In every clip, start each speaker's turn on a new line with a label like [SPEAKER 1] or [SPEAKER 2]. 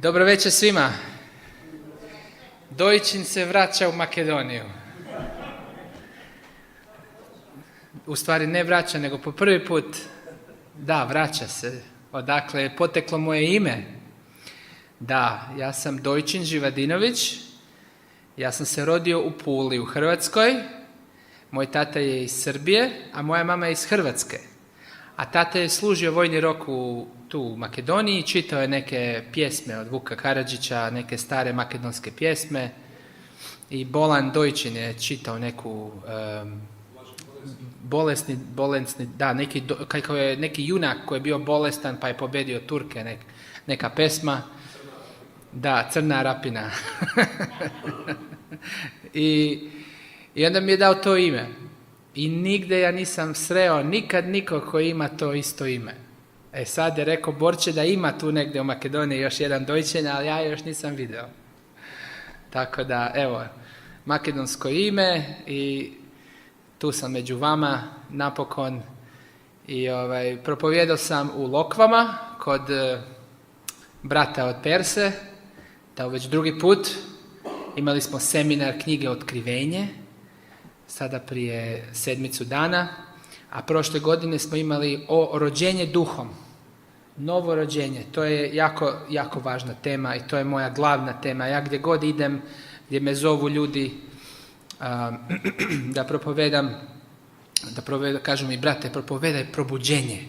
[SPEAKER 1] Dobro večer svima. Dojčin se vraća u Makedoniju. U stvari ne vraća, nego po prvi put, da, vraća se. Odakle je poteklo moje ime. Da, ja sam Dojčin Živadinović. Ja sam se rodio u Puli u Hrvatskoj. Moj tata je iz Srbije, a moja mama je iz Hrvatske. A tata je služio vojni rok tu u Makedoniji, čitao je neke pjesme od Vuka Karadžića, neke stare makedonske pjesme. I Bolan Dojčin je čitao neku bolesni, da, neki junak koji je bio bolestan pa je pobedio Turke, neka pesma. Da, Crna rapina. I onda mi je dao to ime. I nigde ja nisam sreo nikad nikog koji ima to isto ime. Sad je rekao Borče da ima tu negdje u Makedoniji još jedan Dojčin, ali ja još nisam video. Tako da, evo, makedonsko ime i tu sam među vama napokon. I propovijedao sam u Lokvama kod brata od Perse, da već drugi put. Imali smo seminar knjige Otkrivenje, sada prije 7 dana, a prošle godine smo imali o rođenje duhom. Novo rođenje, to je jako, jako važna tema i to je moja glavna tema. Ja gdje god idem, gdje me zovu ljudi da propovedam, kažu mi, brate, propovedaj probuđenje.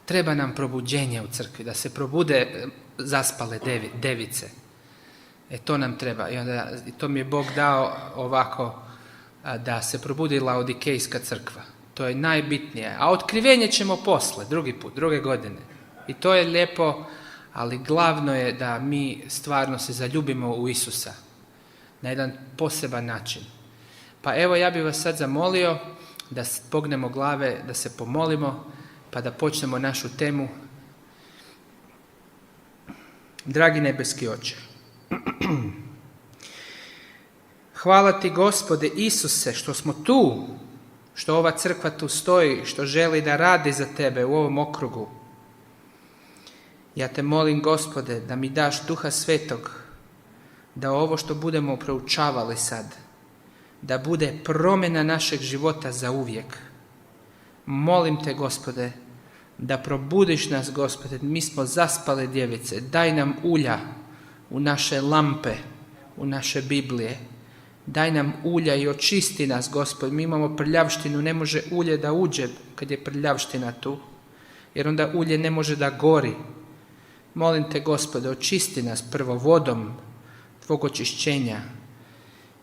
[SPEAKER 1] Treba nam probuđenje u crkvi, da se probude zaspale device. To nam treba. I to mi je Bog dao ovako, da se probudi Laodikejska crkva. To je najbitnije. A otkrivenje ćemo posle, drugi put, druge godine. I to je lijepo, ali glavno je da mi stvarno se zaljubimo u Isusa. Na jedan poseban način. Pa evo, ja bih vas sad zamolio da pognemo glave, da se pomolimo, pa da počnemo našu temu. Dragi nebeski Oče, hvala ti, Gospode Isuse, što smo tu, što ova crkva tu stoji, što želi da radi za tebe u ovom okrugu. Ja te molim, Gospode, da mi daš Duha Svetog, da ovo što budemo proučavali sad, da bude promjena našeg života za uvijek. Molim te, Gospode, da probudiš nas, Gospode, mi smo zaspale djevice, daj nam ulja u naše lampe, u naše Biblije. Daj nam ulja i očisti nas, Gospod. Mi imamo prljavštinu, ne može ulje da uđe kad je prljavština tu, jer onda ulje ne može da gori. Molim te, Gospode, očisti nas prvo vodom tvog očišćenja.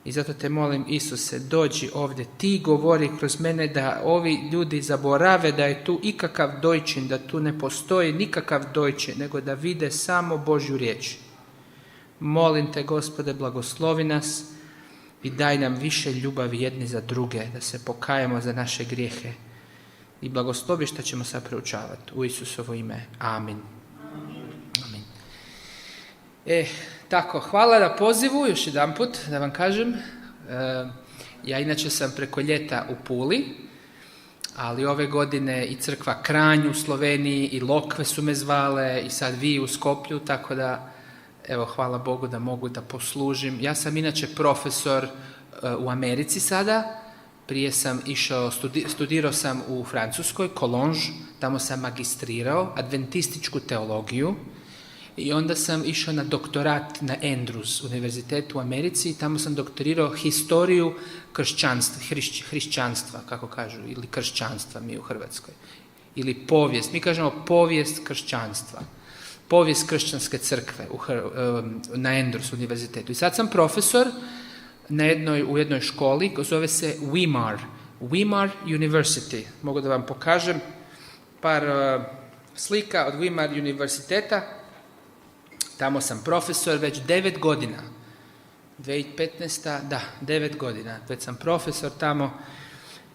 [SPEAKER 1] I zato te molim, Isuse, dođi ovdje, ti govori kroz mene da ovi ljudi zaborave da je tu ikakav Dojčin, da tu ne postoji nikakav Dojčin, nego da vide samo Božju riječ. Molim te, Gospode, blagoslovi nas i daj nam više ljubavi jedni za druge, da se pokajemo za naše grijehe. I blagoslovi što ćemo sad proučavati. U Isusovo ime. Amin. Amin. Tako, hvala na pozivu, još jedan put da vam kažem. Ja inače sam preko ljeta u Puli, ali ove godine i crkva Kranj u Sloveniji i Lokve su me zvale i sad vi u Skoplju, tako da evo, hvala Bogu da mogu da poslužim. Ja sam inače profesor u Americi sada. Prije sam išao, studirao sam u Francuskoj, Collonges, tamo sam magistrirao adventističku teologiju i onda sam išao na doktorat na Andrews univerzitetu u Americi i tamo sam doktorirao historiju hrišćanstva, kako kažu, ili kršćanstva mi u Hrvatskoj. Ili povijest, mi kažemo povijest kršćanstva. Povijest kršćanske crkve na Andrews univerzitetu. I sad sam profesor u jednoj školi koja zove se Weimar University. Mogu da vam pokažem par slika od Weimar univerziteta. Tamo sam profesor već 9 godina. 2015. Da, 9 godina. Već sam profesor tamo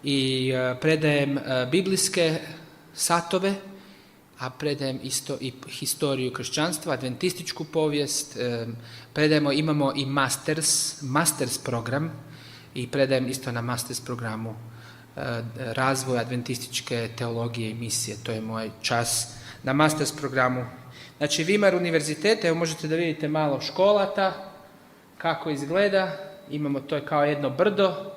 [SPEAKER 1] i predajem biblijske satove, a predajem isto i historiju kršćanstva, adventističku povijest, imamo i masters program i predajem isto na masters programu razvoj adventističke teologije i misije. To je moj čas na masters programu Znači, Weimar univerzitet, evo možete da vidite malo školata, kako izgleda. Imamo, to je kao jedno brdo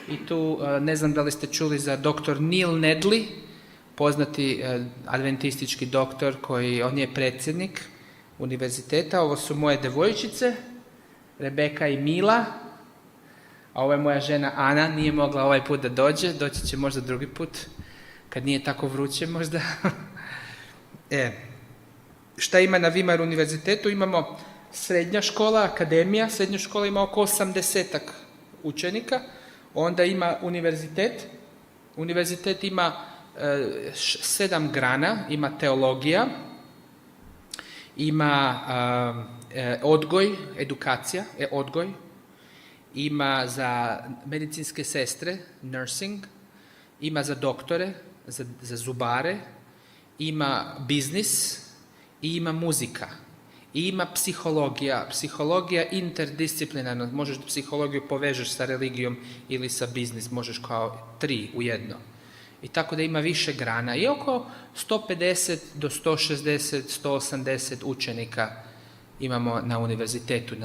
[SPEAKER 1] i tu, ne znam da li ste čuli za dr. Neil Nedley, poznati adventistički doktor on je predsjednik univerziteta. Ovo su moje devojčice, Rebeka i Mila, a ovo je moja žena Ana, nije mogla ovaj put da doći će možda drugi put, kad nije tako vruće možda. Šta ima na Weimar univerzitetu? Imamo srednja škola, akademija, srednja škola ima oko 80 učenika, onda ima univerzitet. Univerzitet ima 7 grana, ima teologija, ima odgoj, edukacija, odgoj, ima za medicinske sestre, nursing, ima za doktore, za zubare, ima biznis i ima muzika. I ima psihologija interdisciplinarno, možeš psihologiju povežeš sa religijom ili sa biznis, možeš kao 3 u jedno. I tako da ima više grana i oko 150 do 160, 180 učenika imamo na univerzitetu.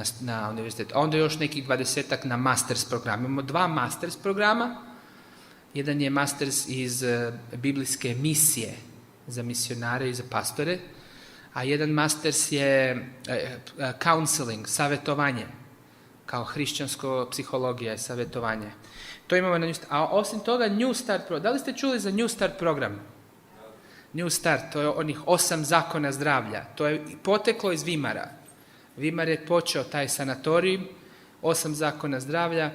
[SPEAKER 1] A onda još nekih 20 na masters program. Imamo 2 masters programa. Jedan je masters iz biblijske misije za misionare i za pastore, a jedan masters je counseling, savjetovanje, kao hrišćansko psihologija je savjetovanje. To imamo na New Start. A osim toga New Start program. Da li ste čuli za New Start program? New Start, to je onih 8 zakona zdravlja. To je poteklo iz Weimara. Weimar je počeo taj sanatorij, 8 zakona zdravlja.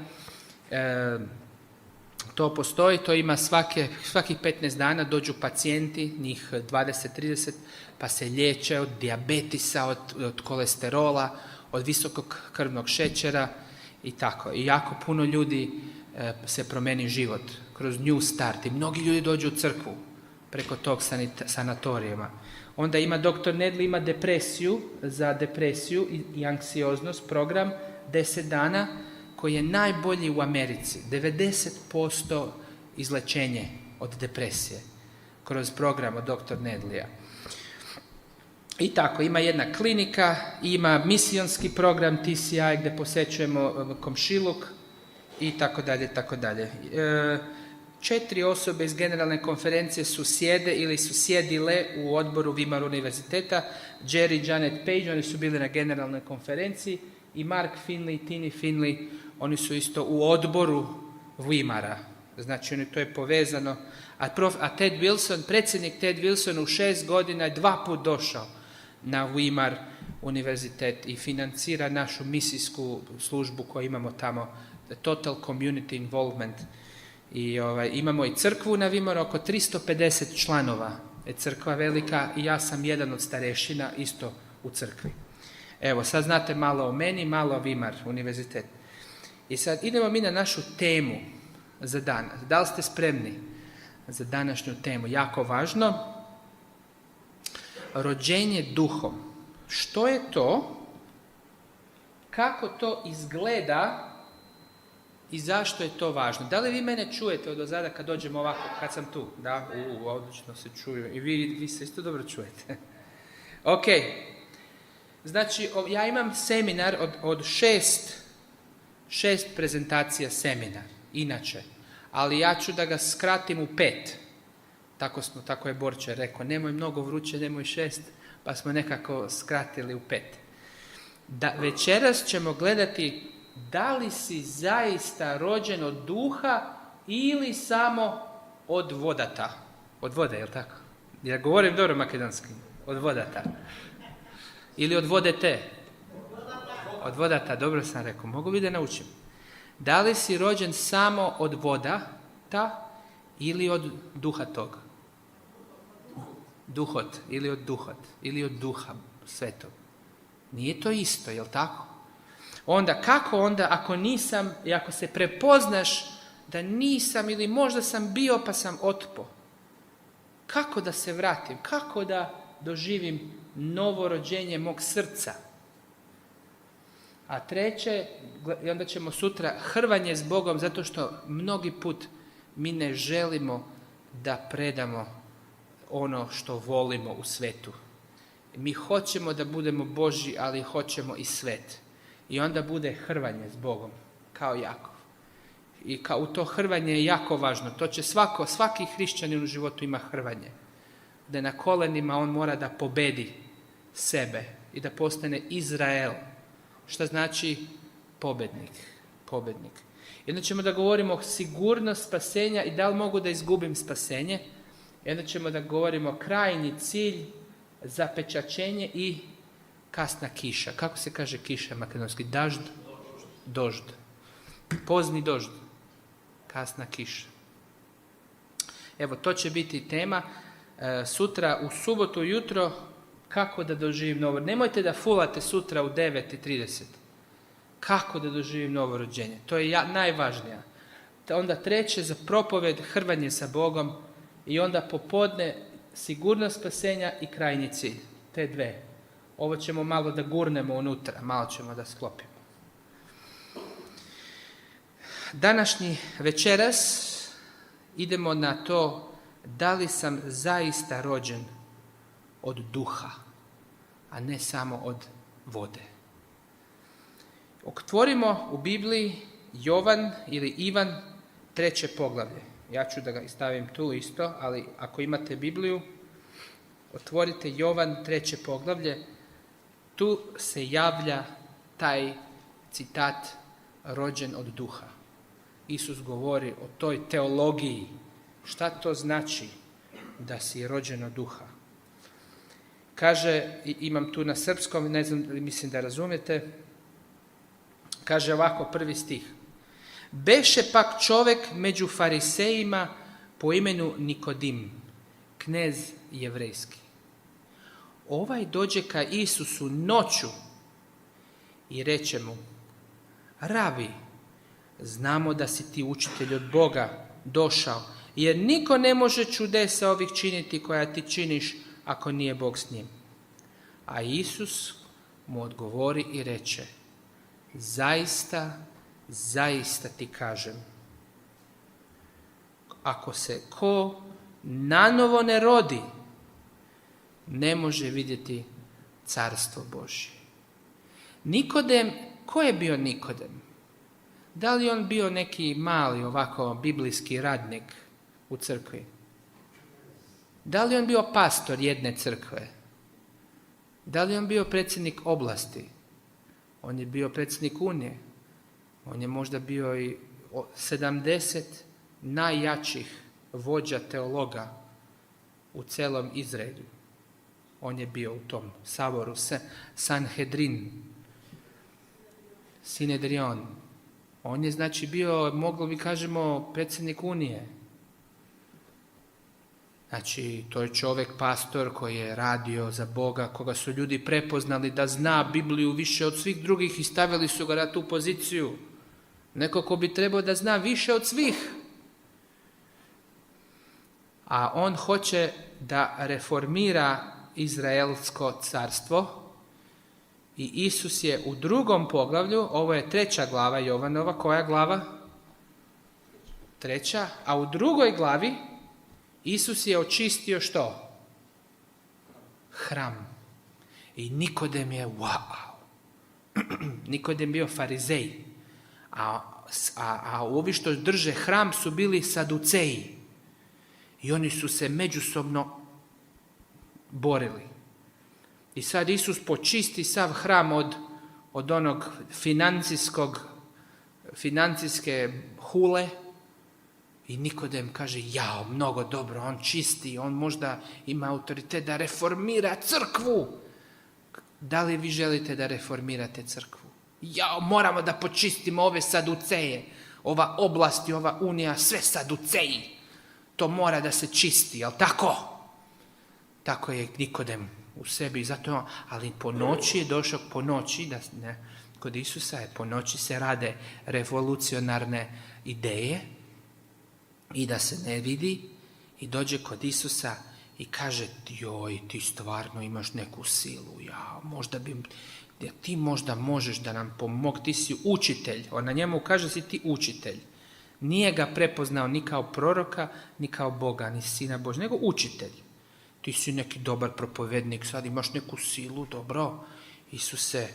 [SPEAKER 1] To postoji, to ima svakih 15 dana dođu pacijenti, njih 20-30, pa se liječe od dijabetisa, od kolesterola, od visokog krvnog šećera i tako. I jako puno ljudi se promeni život kroz New Start i mnogi ljudi dođu u crkvu preko tog sanatorijuma. Onda ima dr. Nedley, ima za depresiju i anksioznost, program 10 dana koji je najbolji u Americi. 90% izlečenje od depresije kroz program od dr. Nedleya. I tako, ima jedna klinika, ima misionski program TCI gdje posećujemo komšiluk i tako dalje, tako dalje. 4 osobe iz generalne konferencije sjede ili su sjedile u odboru Weimar univerziteta. Jerry i Janet Page, oni su bili na generalnoj konferenciji, i Mark Finley i Tini Finley, oni su isto u odboru Weimara. Znači, to je povezano. A Ted Wilson, predsjednik Ted Wilson u 6 godina je 2 put došao na Weimar univerzitet i financira našu misijsku službu koju imamo tamo, Total Community Involvement. I imamo i crkvu na Weimaru, oko 350 članova. Crkva velika i ja sam jedan od starešina isto u crkvi. Evo, sad znate malo o meni, malo o Weimar univerzitet. I sad idemo mi na našu temu za danas. Da li ste spremni za današnju temu? Jako važno. Rođenje duhom. Što je to? Kako to izgleda? I zašto je to važno? Da li vi mene čujete od ozada kad dođem ovako, kad sam tu? Da, odlično se čuju. I vi se isto dobro čujete. Ok. Znači, ja imam seminar od 6 prezentacija seminar, inače. Ali ja ću da ga skratim u 5. Tako je Borče rekao, nemoj mnogo vruće, nemoj 6, pa smo nekako skratili u 5. Večeras ćemo gledati da li si zaista rođen od duha ili samo od vodata. Od vode, je li tako? Ja govorim dobro makedonski. Od vodata. Ili od vodete. Od vodata, dobro sam rekao. Mogu bi da naučim. Da li si rođen samo od vodata ili od duha tog? Duhot ili od duhot ili od duha svetog. Nije to isto, je li tako? Onda, kako onda ako nisam, i ako se prepoznaš da nisam ili možda sam bio pa sam otpo? Kako da se vratim? Kako da doživim novo rođenje mog srca? A treće, i onda ćemo sutra hrvanje s Bogom, zato što mnogi put mi ne želimo da predamo ono što volimo u svetu. Mi hoćemo da budemo Božji, ali hoćemo i svet. I onda bude hrvanje s Bogom, kao Jakov. I u to hrvanje je jako važno. To će svaki hrišćanin u životu ima hrvanje. Da na kolenima on mora da pobedi sebe i da postane Izrael. Što znači pobednik. I onda ćemo da govorimo o sigurnost spasenja i da li mogu da izgubim spasenje. I onda ćemo da govorimo o krajnji cilj, zapečaćenje i kasna kiša. Kako se kaže kiša makedonski? Dožd. Pozni dožd. Kasna kiša. Evo, to će biti tema. Sutra, u subotu ujutro, kako da doživim novo. Nemojte da fulate sutra u 9:30. Kako da doživim novo rođenje. To je najvažnija. Onda treće za propoved, hrvanje sa Bogom i onda popodne sigurnost spasenja i krajnji cilj. Te dve. Ovo ćemo malo da gurnemo unutra, malo ćemo da sklopimo. Današnji večeras idemo na to da li sam zaista rođen od duha, a ne samo od vode. Otvorimo u Bibliji Jovan ili Ivan 3. poglavlje. Ja ću da ga stavim tu isto, ali ako imate Bibliju, otvorite Jovan 3. poglavlje. Tu se javlja taj citat rođen od duha. Isus govori o toj teologiji. Šta to znači da si rođen od duha? Kaže, imam tu na srpskom, ne znam, mislim da razumijete, kaže ovako, 1. stih. Beše pak čovek među farisejima po imenu Nikodim, knez jevrejski. Ovaj dođe ka Isusu noću i reče mu, Rabi, znamo da si ti učitelj od Boga došao, jer niko ne može čudesa ovih činiti koja ti činiš ako nije Bog s njim. A Isus mu odgovori i reče, zaista ti kažem, ako se ko nanovo ne rodi, ne može vidjeti carstvo Božje. Nikodem, ko je bio Nikodem? Da li on bio neki mali ovako biblijski radnik u crkvi? Da li on bio pastor jedne crkve? Da li on bio predsjednik oblasti? On je bio predsjednik Unije. On je možda bio i 70 najjačih vođa teologa u celom Izraelu. On je bio u tom saboru, Sanhedrin, Sinedrion. On je znači bio, moglo bi kažemo, predsjednik Unije. Znači, to je čovjek, pastor koji je radio za Boga, koga su ljudi prepoznali da zna Bibliju više od svih drugih i stavili su ga na tu poziciju. Neko ko bi trebao da zna više od svih. A on hoće da reformira Izraelsko carstvo i Isus je u 2. poglavlju, ovo je 3. glava Jovanova, koja glava? 3. A u 2. glavi Isus je očistio što? Hram. I Nikodem je wow. Nikodem bio farizej. A ovi što drže hram su bili saduceji. I oni su se međusobno borili. I sad Isus počisti sav hram od onog financijske hule. I Nikodem kaže, jao, mnogo dobro, on čisti, on možda ima autoritet da reformira crkvu. Da li vi želite da reformirate crkvu? Jao, moramo da počistimo ove saduceje, ova oblast i ova unija, sve saduceji. To mora da se čisti, jel tako? Tako je Nikodem u sebi, zato, ali po noći je došao, po noći, kod Isusa je po noći se rade revolucionarne ideje, i da se ne vidi, i dođe kod Isusa i kaže, joj, ti stvarno imaš neku silu, ti možda možeš da nam pomoći, ti si učitelj. On na njemu kaže, si ti učitelj. Nije ga prepoznao ni kao proroka, ni kao Boga, ni sina Božja, nego učitelj. ti si neki dobar propovednik, sad imaš neku silu, dobro. Isuse,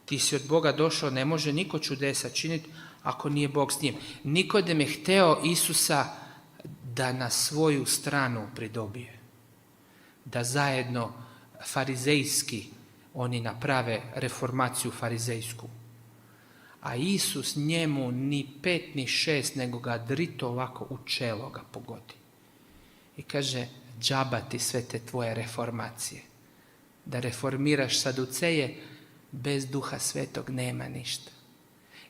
[SPEAKER 1] ti si od Boga došao, ne može niko čudesa činiti ako nije Bog s njim. Nikodem je hteo Isusa da na svoju stranu pridobije. Da zajedno farizejski oni naprave reformaciju farizejsku. A Isus njemu ni 5 ni 6, nego ga drito ovako u čelo ga pogodi. I kaže, džaba ti sve te tvoje reformacije. Da reformiraš Saduceje, bez Duha Svetog nema ništa.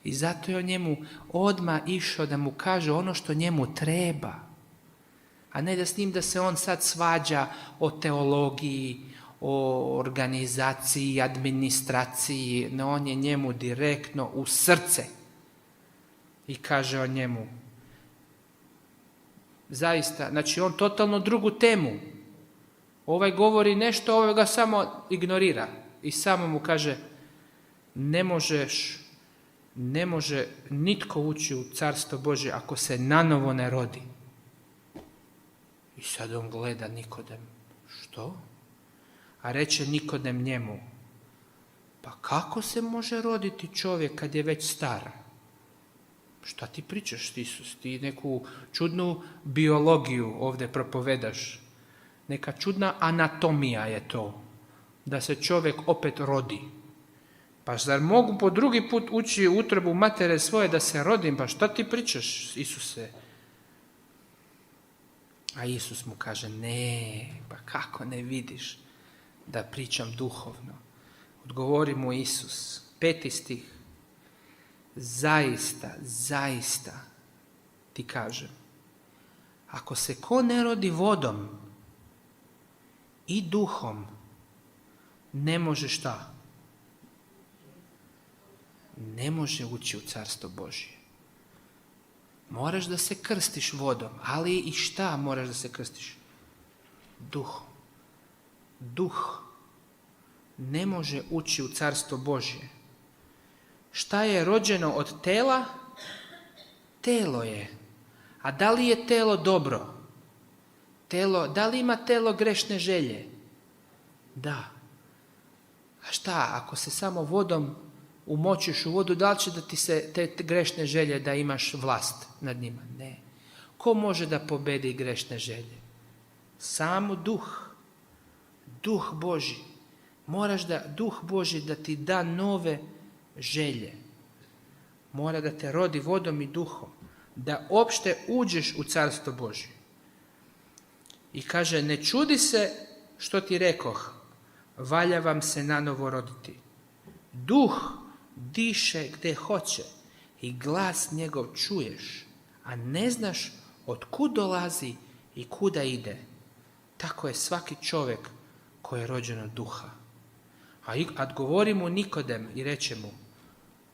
[SPEAKER 1] I zato je on njemu odmah išao da mu kaže ono što njemu treba. A ne da s njim da se on sad svađa o teologiji, o organizaciji, administraciji. No, on je njemu direktno u srce. I kaže on njemu, zaista, znači on totalno drugu temu. Ovaj govori nešto, ovaj ga samo ignorira. I samo mu kaže, ne može nitko ući u Carstvo Božje ako se nanovo ne rodi. I sad on gleda Nikodem. Što? A reče Nikodem njemu, pa kako se može roditi čovjek kad je već star? Šta ti pričaš, Isus? Ti neku čudnu biologiju ovdje propovedaš. Neka čudna anatomija je to. Da se čovjek opet rodi. Pa zar mogu po drugi put ući u utrobu matere svoje da se rodim? Pa šta ti pričaš, Isuse? A Isus mu kaže, ne, pa kako ne vidiš da pričam duhovno? Odgovori mu Isus, 5. stih. Zaista ti kažem, ako se ko ne rodi vodom i duhom, ne može šta? Ne može ući u Carstvo Božje. Moraš da se krstiš vodom, ali i šta moraš da se krstiš? Duhom. Duh ne može ući u Carstvo Božje. Šta je rođeno od tela? Telo je. A da li je telo dobro? Da li ima telo grešne želje? Da. A šta, ako se samo vodom umočiš u vodu, da li će da ti se te grešne želje da imaš vlast nad njima? Ne. Ko može da pobedi grešne želje? Samo duh. Duh Božji. Moraš da Duh Božji da ti da nove želje. Mora da te rodi vodom i duhom. Da opšte uđeš u Carstvo Božje. I kaže, ne čudi se što ti rekoh, valja vam se nanovo roditi. Duh diše gde hoće i glas njegov čuješ, a ne znaš od kud dolazi i kuda ide. Tako je svaki čovjek koji je rođen od duha. A govori mu Nikodem i reče mu,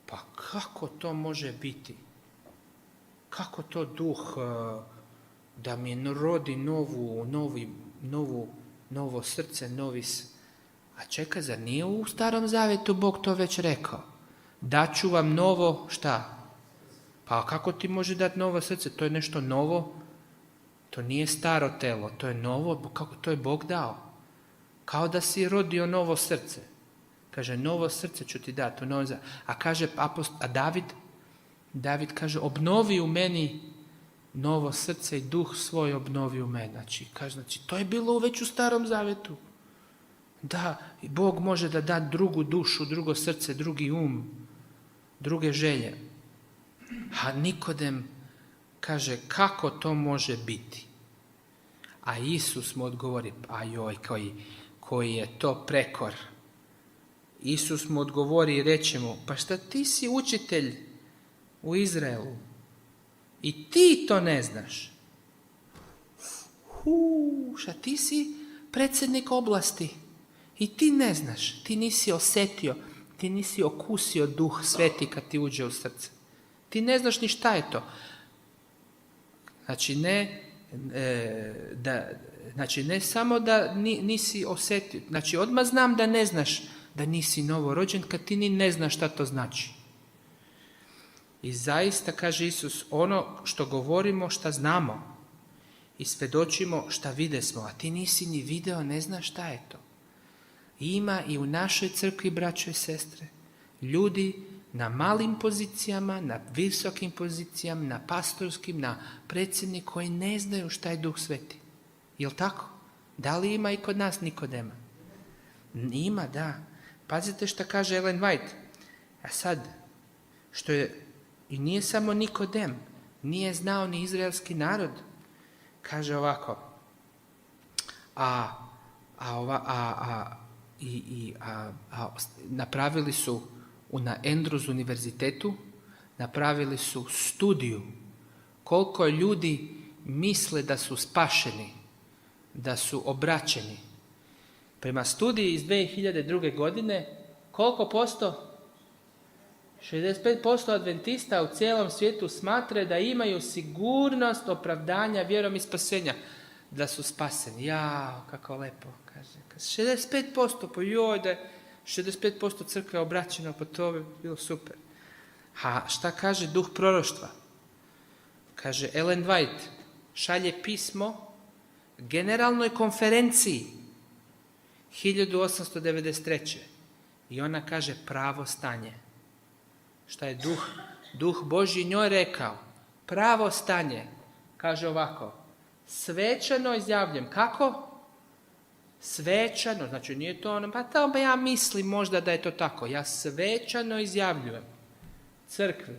[SPEAKER 1] pa kako to može biti? Kako to duh da mi rodi novo srce, A čekaj, zar nije u Starom Zavjetu Bog to već rekao? Daću vam novo, šta? Pa kako ti može dati novo srce? To je nešto novo. To nije staro telo, to je novo, kako to je Bog dao. Kao da si rodio novo srce. Kaže, novo srce ću ti dati. A kaže David kaže, obnovi u meni novo srce i duh svoj obnovi u meni. Znači, to je bilo već u Starom Zavjetu. Da, Bog može da da drugu dušu, drugo srce, drugi druge želje. A Nikodem kaže, kako to može biti? A Isus mu odgovori, koji je to prekor. Isus mu odgovori i reče mu, pa šta ti si učitelj u Izraelu i ti to ne znaš? Šta ti si predsjednik oblasti i ti ne znaš, ti nisi osjetio, ti nisi okusio Duh Sveti kad ti uđe u srce. Ti ne znaš ni šta je to. Znači ne samo da nisi osjetio, znači odmah znam da ne znaš da nisi novorođen kad ti ni ne znaš šta to znači. I zaista, kaže Isus, ono što govorimo, šta znamo. i svjedočimo šta vide smo, a ti nisi ni video, ne znaš šta je to. Ima i u našoj crkvi, braćo i sestre, ljudi na malim pozicijama, na visokim pozicijama, na pastorskim, na predsjednik koji ne znaju šta je Duh Sveti. Jel' tako? Da li ima i kod nas Nikodema? Ima, da. Pazite šta kaže Ellen White. A sad, što je, i nije samo Nikodem, nije znao ni izraelski narod. Kaže ovako, napravili su na Andrews univerzitetu, napravili su studiju koliko ljudi misle da su spašeni, da su obraćeni. Prema studiji iz 2002. godine, koliko posto? 65% adventista u cijelom svijetu smatra da imaju sigurnost opravdanja vjerom i spasenja, da su spaseni. Jao, kako lepo, kaže. 65%, pa joj, da je 65% crkve obraćeno, pa to bi bilo super. A šta kaže duh proroštva? Kaže Ellen White, šalje pismo generalnoj konferenciji 1893. I ona kaže pravo stanje. Šta je duh Božji njoj rekao? Pravo stanje. Kaže ovako, svečano izjavljujem. Kako? Svečano, znači nije to ono, pa ja mislim možda da je to tako. Ja svečano izjavljujem crkvi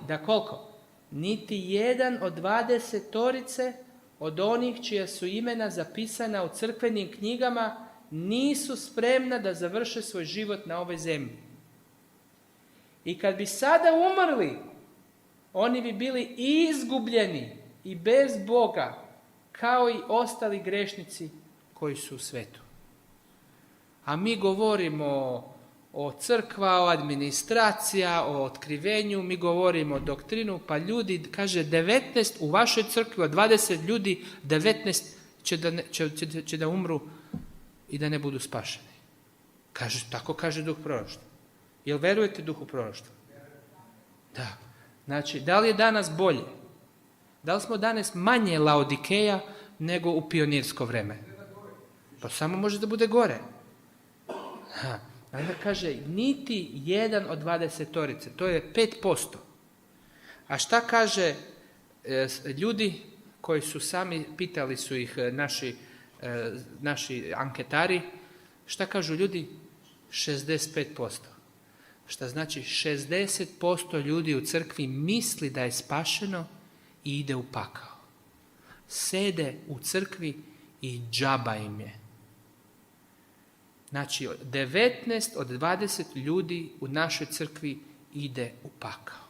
[SPEAKER 1] da koliko? Niti jedan od 20 od onih čija su imena zapisana u crkvenim knjigama nisu spremna da završe svoj život na ovoj zemlji. I kad bi sada umrli, oni bi bili izgubljeni i bez Boga, kao i ostali grešnici koji su u svetu. A mi govorimo o crkva, o administracija, o otkrivenju, mi govorimo o doktrinu, pa ljudi, kaže 19, u vašoj crkvi od 20 ljudi, 19 će da umru i da ne budu spašeni. Tako kaže duh proroštva. Jel verujete duhu proroštva? Da. Znači, da li je danas bolje? Da li smo danas manje Laodikeja nego u pionirsko vreme? Pa samo može da bude gore. Onda kaže, niti jedan od 20, to je 5%. A šta kaže ljudi koji su sami, pitali su ih naši anketari, šta kažu ljudi? 65%. Šta znači 60% ljudi u crkvi misli da je spašeno i ide u pakao. Sede u crkvi i džaba im je. Znači 19 od 20 ljudi u našoj crkvi ide u pakao.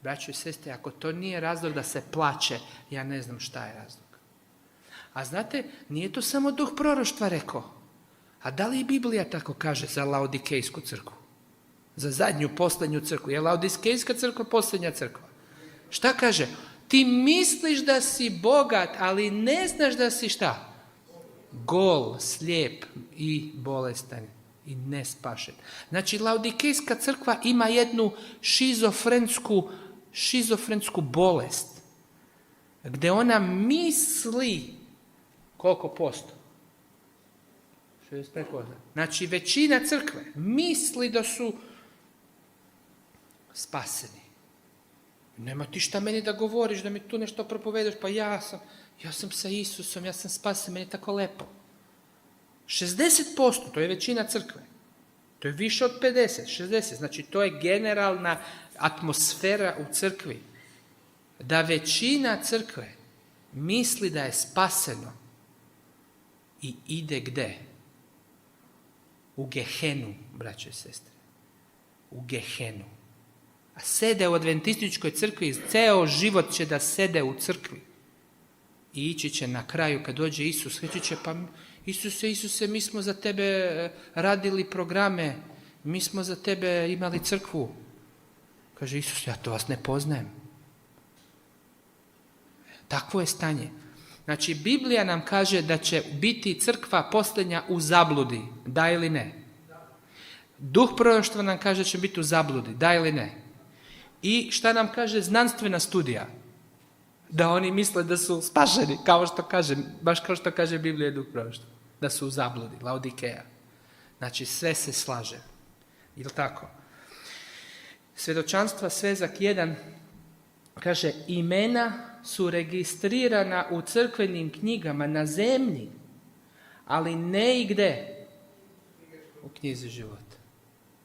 [SPEAKER 1] Braćo i sestre, ako to nije razlog da se plače, ja ne znam šta je razlog. A znate, nije to samo duh proroštva rekao. A da li i Biblija tako kaže za Laodikejsku crkvu? Za zadnju, posljednju crkvu. Je Laodikejska crkva posljednja crkva? Šta kaže? Ti misliš da si bogat, ali ne znaš da si šta? Gol, slijep i bolestan i nespašen. Znači, Laodikejska crkva ima jednu šizofrensku bolest, gdje ona misli koliko posto? 65%. Znači, većina crkve misli da su spaseni. Nema ti šta meni da govoriš, da mi tu nešto propovedaš, pa ja sam sa Isusom, ja sam spasen, meni je tako lepo. 60%, to je većina crkve. To je više od 50, 60. Znači, to je generalna atmosfera u crkvi. Da većina crkve misli da je spaseno i ide gde? U Gehenu, braćo i sestre. U Gehenu. A sede u adventističkoj crkvi, ceo život će da sede u crkvi. I ići će na kraju, kad dođe Isus, reći će, pa Isuse, mi smo za tebe radili programe, mi smo za tebe imali crkvu. Kaže Isus, ja to vas ne poznajem. Takvo je stanje. Znači, Biblija nam kaže da će biti crkva posljednja u zabludi, da ili ne? Duh proroštva nam kaže da će biti u zabludi, da ili ne? I šta nam kaže znanstvena studija? Da oni misle da su spašeni, baš kao što kaže Biblija Duh Proroštva. Da su u zabludi, Laodikeja. Znači sve se slaže. Jel' tako? Svjedočanstva Svezak 1 kaže, imena su registrirana u crkvenim knjigama na zemlji, ali ne i gde? U knjizi života.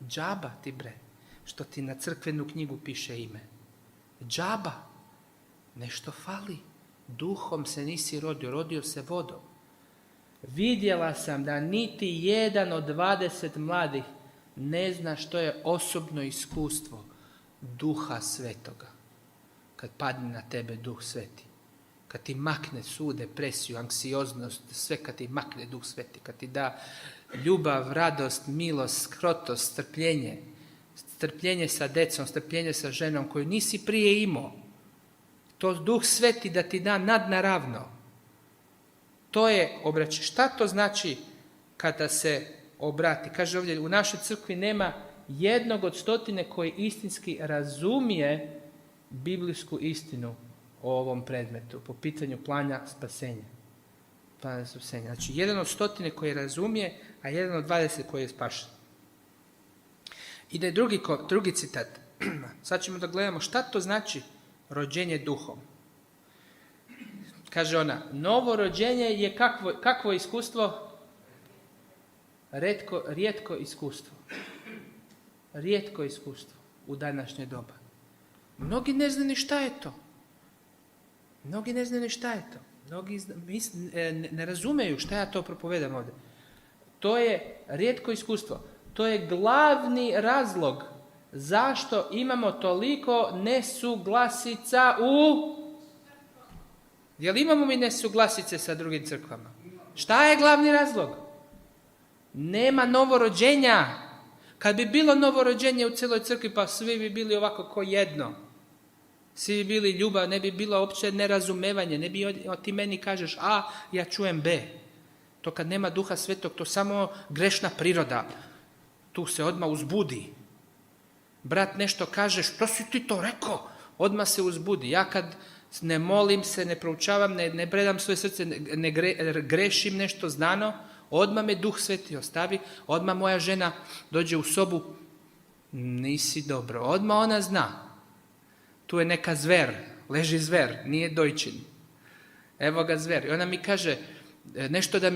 [SPEAKER 1] Džaba ti bre, što ti na crkvenu knjigu piše ime. Džaba. Nešto fali. Duhom se nisi rodio se vodom. Vidjela sam da niti jedan od 20 mladih ne zna što je osobno iskustvo Duha Svetoga. Kad padne na tebe Duh Sveti. Kad ti makne svu depresiju, anksioznost, sve kad ti makne Duh Sveti. Kad ti da ljubav, radost, milost, krotost, strpljenje. Strpljenje sa decom, strpljenje sa ženom koju nisi prije imao. To Duh Sveti da ti da nadnaravno. To je obraćanje. Šta to znači kada se obrati? Kaže ovdje, u našoj crkvi nema jednog od 100 koji istinski razumije biblijsku istinu o ovom predmetu, po pitanju plana spasenja. Znači, jedan od 100 koji razumije, a jedan od 20 koji je spašen. Ide drugi citat. Sad ćemo da gledamo šta to znači rođenje duhom. Kaže ona, novo rođenje je kakvo iskustvo? Rijetko iskustvo. Rijetko iskustvo u današnje doba. Mnogi ne znaju ni šta je to. Mnogi ne razumeju šta ja to propovedam ovdje. To je rijetko iskustvo. To je glavni razlog zašto imamo toliko nesuglasica Jel imamo mi nesuglasice sa drugim crkvama? Šta je glavni razlog? Nema novorođenja. Kad bi bilo novorođenje u cijeloj crkvi, pa svi bi bili ovako ko jedno. Svi bi bili ljubav, ne bi bilo uopće nerazumevanje, ne bi ti meni kažeš A, ja čujem B. To kad nema Duha Svetog, to samo grešna priroda. Tu se odmah uzbudi. Brat nešto kaže, što si ti to rekao? Odmah se uzbudi. Ja kad ne molim se, ne proučavam, ne predam svoje srce, ne grešim nešto znano, odmah me Duh Sveti ostavi, odmah moja žena dođe u sobu, nisi dobro, odmah ona zna. Tu je neka zver, leži zver, nije dojčin. Evo ga zver. I ona mi kaže,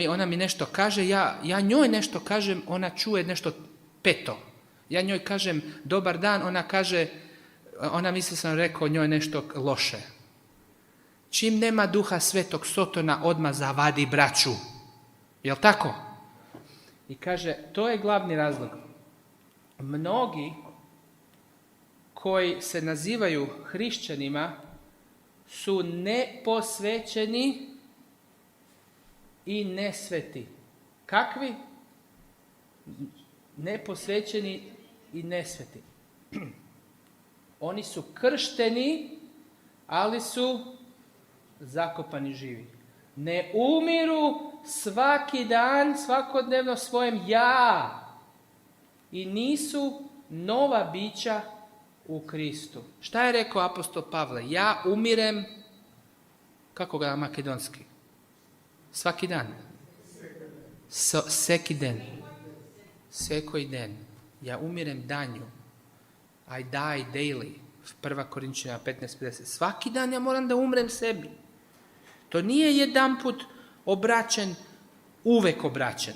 [SPEAKER 1] ona mi nešto kaže, ja njoj nešto kažem, ona čuje nešto peto. Ja njoj kažem dobar dan, ona misli sam rekao njoj nešto loše. Čim nema Duha Svetog, Sotona odmah zavadi braću. Jel' tako? I kaže, to je glavni razlog. Mnogi koji se nazivaju hrišćanima su neposvećeni i nesveti. Kakvi? Neposvećeni i nesveti. Oni su kršteni, ali su zakopani živi. Ne umiru svaki dan, svakodnevno svojim ja. I nisu nova bića u Kristu. Šta je rekao apostol Pavle? Ja umirem, kako ga makedonski? Svaki dan. Seki den. Sekoj den. Ja umirem danju. I die daily. 1. Korinčana 15:50. Svaki dan ja moram da umrem sebi. To nije jedanput obraćen, uvek obraćen.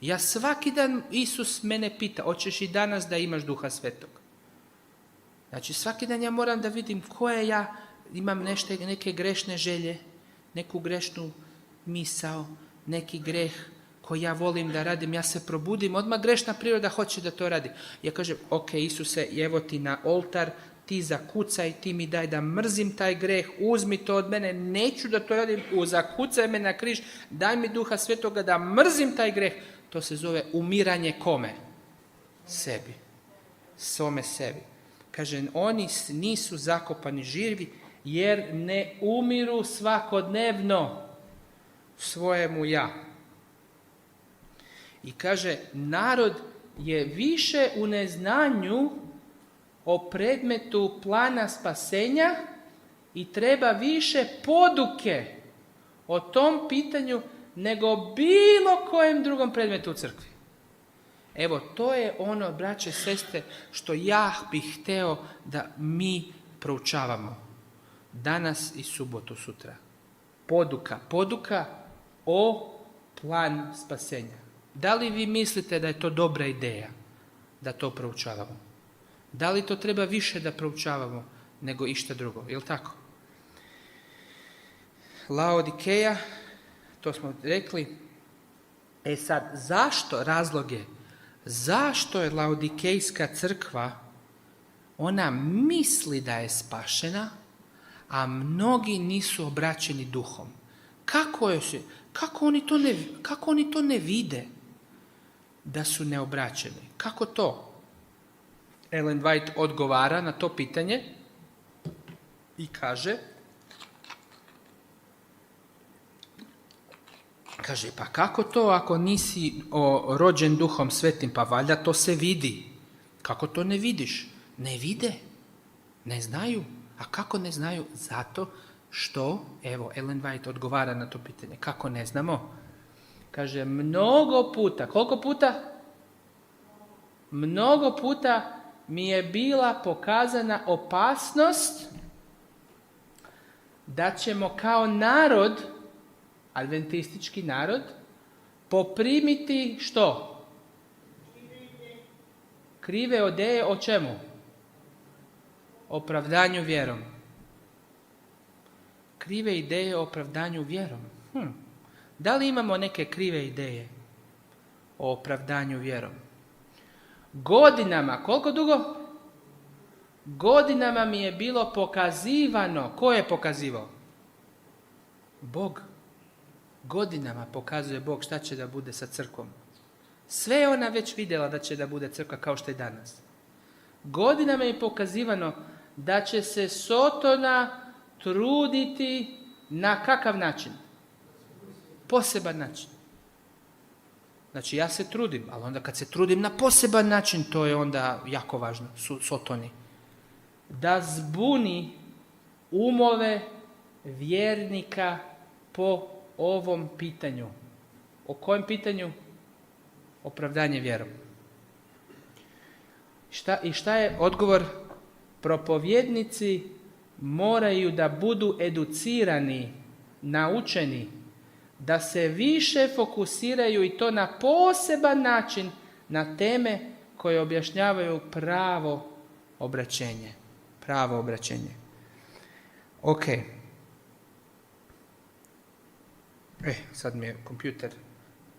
[SPEAKER 1] Ja svaki dan, Isus mene pita, hoćeš i danas da imaš Duha Svetog? Znači svaki dan ja moram da vidim koje ja imam neke grešne želje, neku grešnu misao, neki greh koji ja volim da radim, ja se probudim, odmah grešna priroda hoće da to radi. Ja kažem, ok, Isuse, evo ti na oltar, ti zakucaj, ti mi daj da mrzim taj greh, uzmi to od mene, neću da to radim, zakucaj me na križ, daj mi Duha Svetoga da mrzim taj greh. To se zove umiranje kome? Sebi. Svome sebi. Kaže, oni nisu zakopani živi, jer ne umiru svakodnevno svojemu ja. I kaže, narod je više u neznanju o predmetu plana spasenja i treba više poduke o tom pitanju nego bilo kojem drugom predmetu u crkvi. Evo, to je ono, braće i sestre, što ja bih hteo da mi proučavamo danas i subotu sutra. Poduka o plan spasenja. Da li vi mislite da je to dobra ideja da to proučavamo? Da li to treba više da proučavamo nego išta drugo? Je li tako? Laodikeja, to smo rekli. Sad, zašto razloge? Zašto je Laodikejska crkva, ona misli da je spašena, a mnogi nisu obraćeni duhom? Kako oni to ne vide da su neobraćeni? Kako to? Ellen White odgovara na to pitanje i kaže, pa kako to ako nisi rođen Duhom Svetim? Pa valjda to se vidi. Kako to ne vidiš? Ne vide, ne znaju. A kako ne znaju? Zato što, evo, Ellen White odgovara na to pitanje. Kako ne znamo? Kaže, mnogo puta. Koliko puta? Mnogo puta mi je bila pokazana opasnost da ćemo kao narod, adventistički narod, poprimiti što? Krive ideje o čemu? Opravdanju vjerom. Krive ideje o opravdanju vjerom. Da li imamo neke krive ideje o opravdanju vjerom? Godinama, koliko dugo? Godinama mi je bilo pokazivano. Ko je pokazivao? Bog. Godinama pokazuje Bog šta će da bude sa crkvom. Sve je ona već vidjela da će da bude crkva kao što je danas. Godinama je pokazivano da će se Sotona truditi na kakav način? Poseban način. Znači ja se trudim, ali onda kad se trudim na poseban način, to je onda jako važno, Sotoni. Da zbuni umove vjernika po ovom pitanju. O kojem pitanju? Opravdanje vjerom. I šta je odgovor? Propovjednici moraju da budu educirani, naučeni, da se više fokusiraju i to na poseban način na teme koje objašnjavaju pravo obraćenje. Pravo obraćenje. Ok. Sad mi je kompjuter.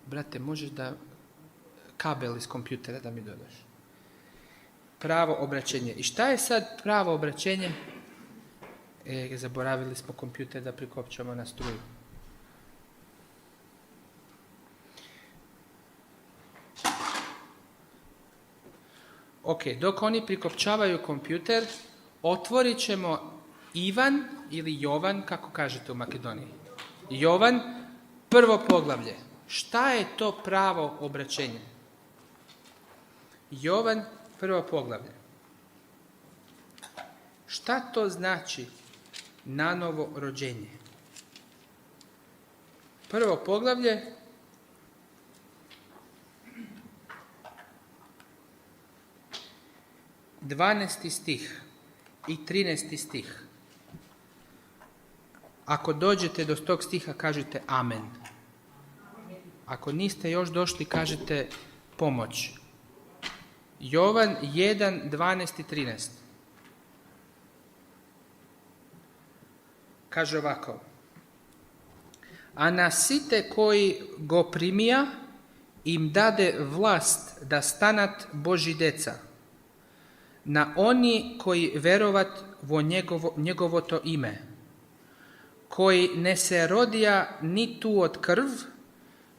[SPEAKER 1] Brate, možeš da kabel iz kompjutera da mi dodaš? Pravo obraćenje. I šta je sad pravo obraćenje? Zaboravili smo kompjuter da prikopčamo na struju. Ok, dok oni prikopčavaju kompjuter, otvorit ćemo Ivan ili Jovan, kako kažete u Makedoniji. Jovan, prvo poglavlje. Šta je to pravo obraćenje? Jovan, prvo poglavlje. Šta to znači nanovo rođenje? Prvo poglavlje, 12. stih i 13. stih. Ako dođete do tog stiha, kažete amen. Ako niste još došli, kažete pomoć. Jovan 1, 12 i 13. Kaže ovako. A na site koji go primija, im dade vlast da stanat Božji deca. Na oni koji verovat vo njegovo to ime, koji ne se rodija ni tu od krv,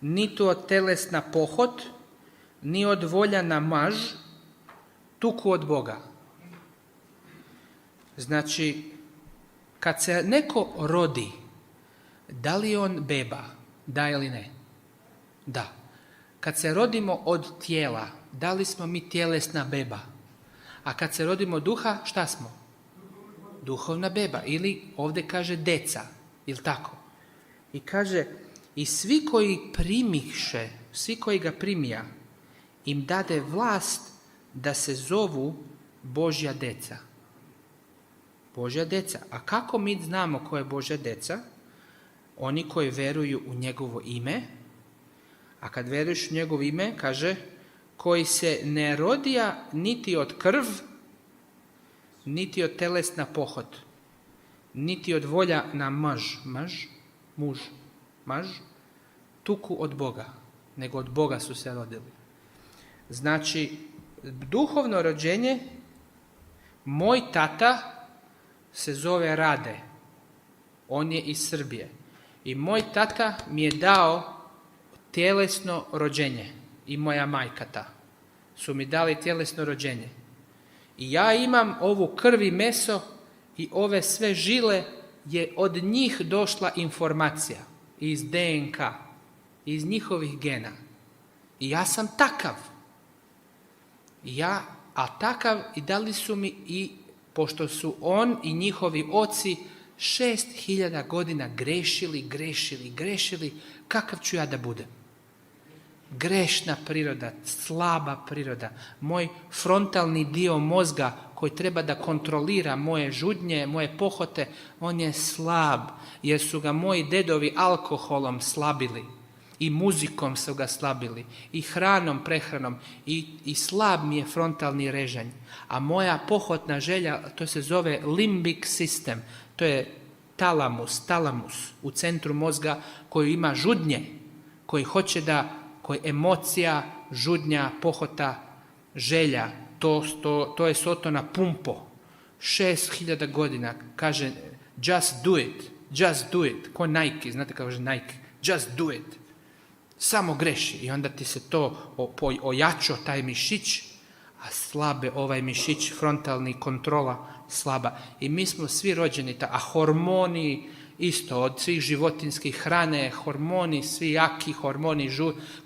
[SPEAKER 1] ni tu od telesna pohod, ni od volja na maž, tuku od Boga. Znači, kad se neko rodi, da li je on beba? Da ili ne? Da. Kad se rodimo od tijela, da li smo mi tjelesna beba? A kad se rodimo duha, šta smo? duhovna beba. Ili ovdje kaže deca. Ili tako? I kaže, i svi koji primihše, svi koji ga primija, im dade vlast da se zovu Božja deca. Božja deca. A kako mi znamo ko je Božja deca? Oni koji veruju u njegovo ime. A kad veruješ u njegovo ime, kaže, koji se ne rodija niti od krv, niti od telesna pohod, niti od volja na maž, tuku od Boga, nego od Boga su se rodili. Znači, duhovno rođenje, moj tata se zove Rade. On je iz Srbije. I moj tata mi je dao tjelesno rođenje. I moja majka ta su mi dali tjelesno rođenje. I ja imam ovu krv i meso i ove sve žile, je od njih došla informacija iz DNK, iz njihovih gena. I ja sam takav. A takav i dali su mi, i pošto su on i njihovi oci 6000 godina grešili, kakav ću ja da budem? Grešna priroda, slaba priroda. Moj frontalni dio mozga koji treba da kontrolira moje žudnje, moje pohote, on je slab, jer su ga moji dedovi alkoholom slabili. I muzikom su ga slabili, i hranom, prehranom, i slab mi je frontalni režanj. A moja pohotna želja, to se zove limbic system, to je talamus u centru mozga koji ima žudnje, koji hoće da, koji emocija, žudnja, pohota, želja, to je sotona pumpo. 6000 godina, kaže, just do it, ko Nike, znate kako je Nike, just do it. Samo greši i onda ti se to ojačo, taj mišić, a slabe ovaj mišić, frontalni kontrola slaba. I mi smo svi rođeni, a hormoni isto, od svih životinskih hrane, hormoni, svi jaki hormoni,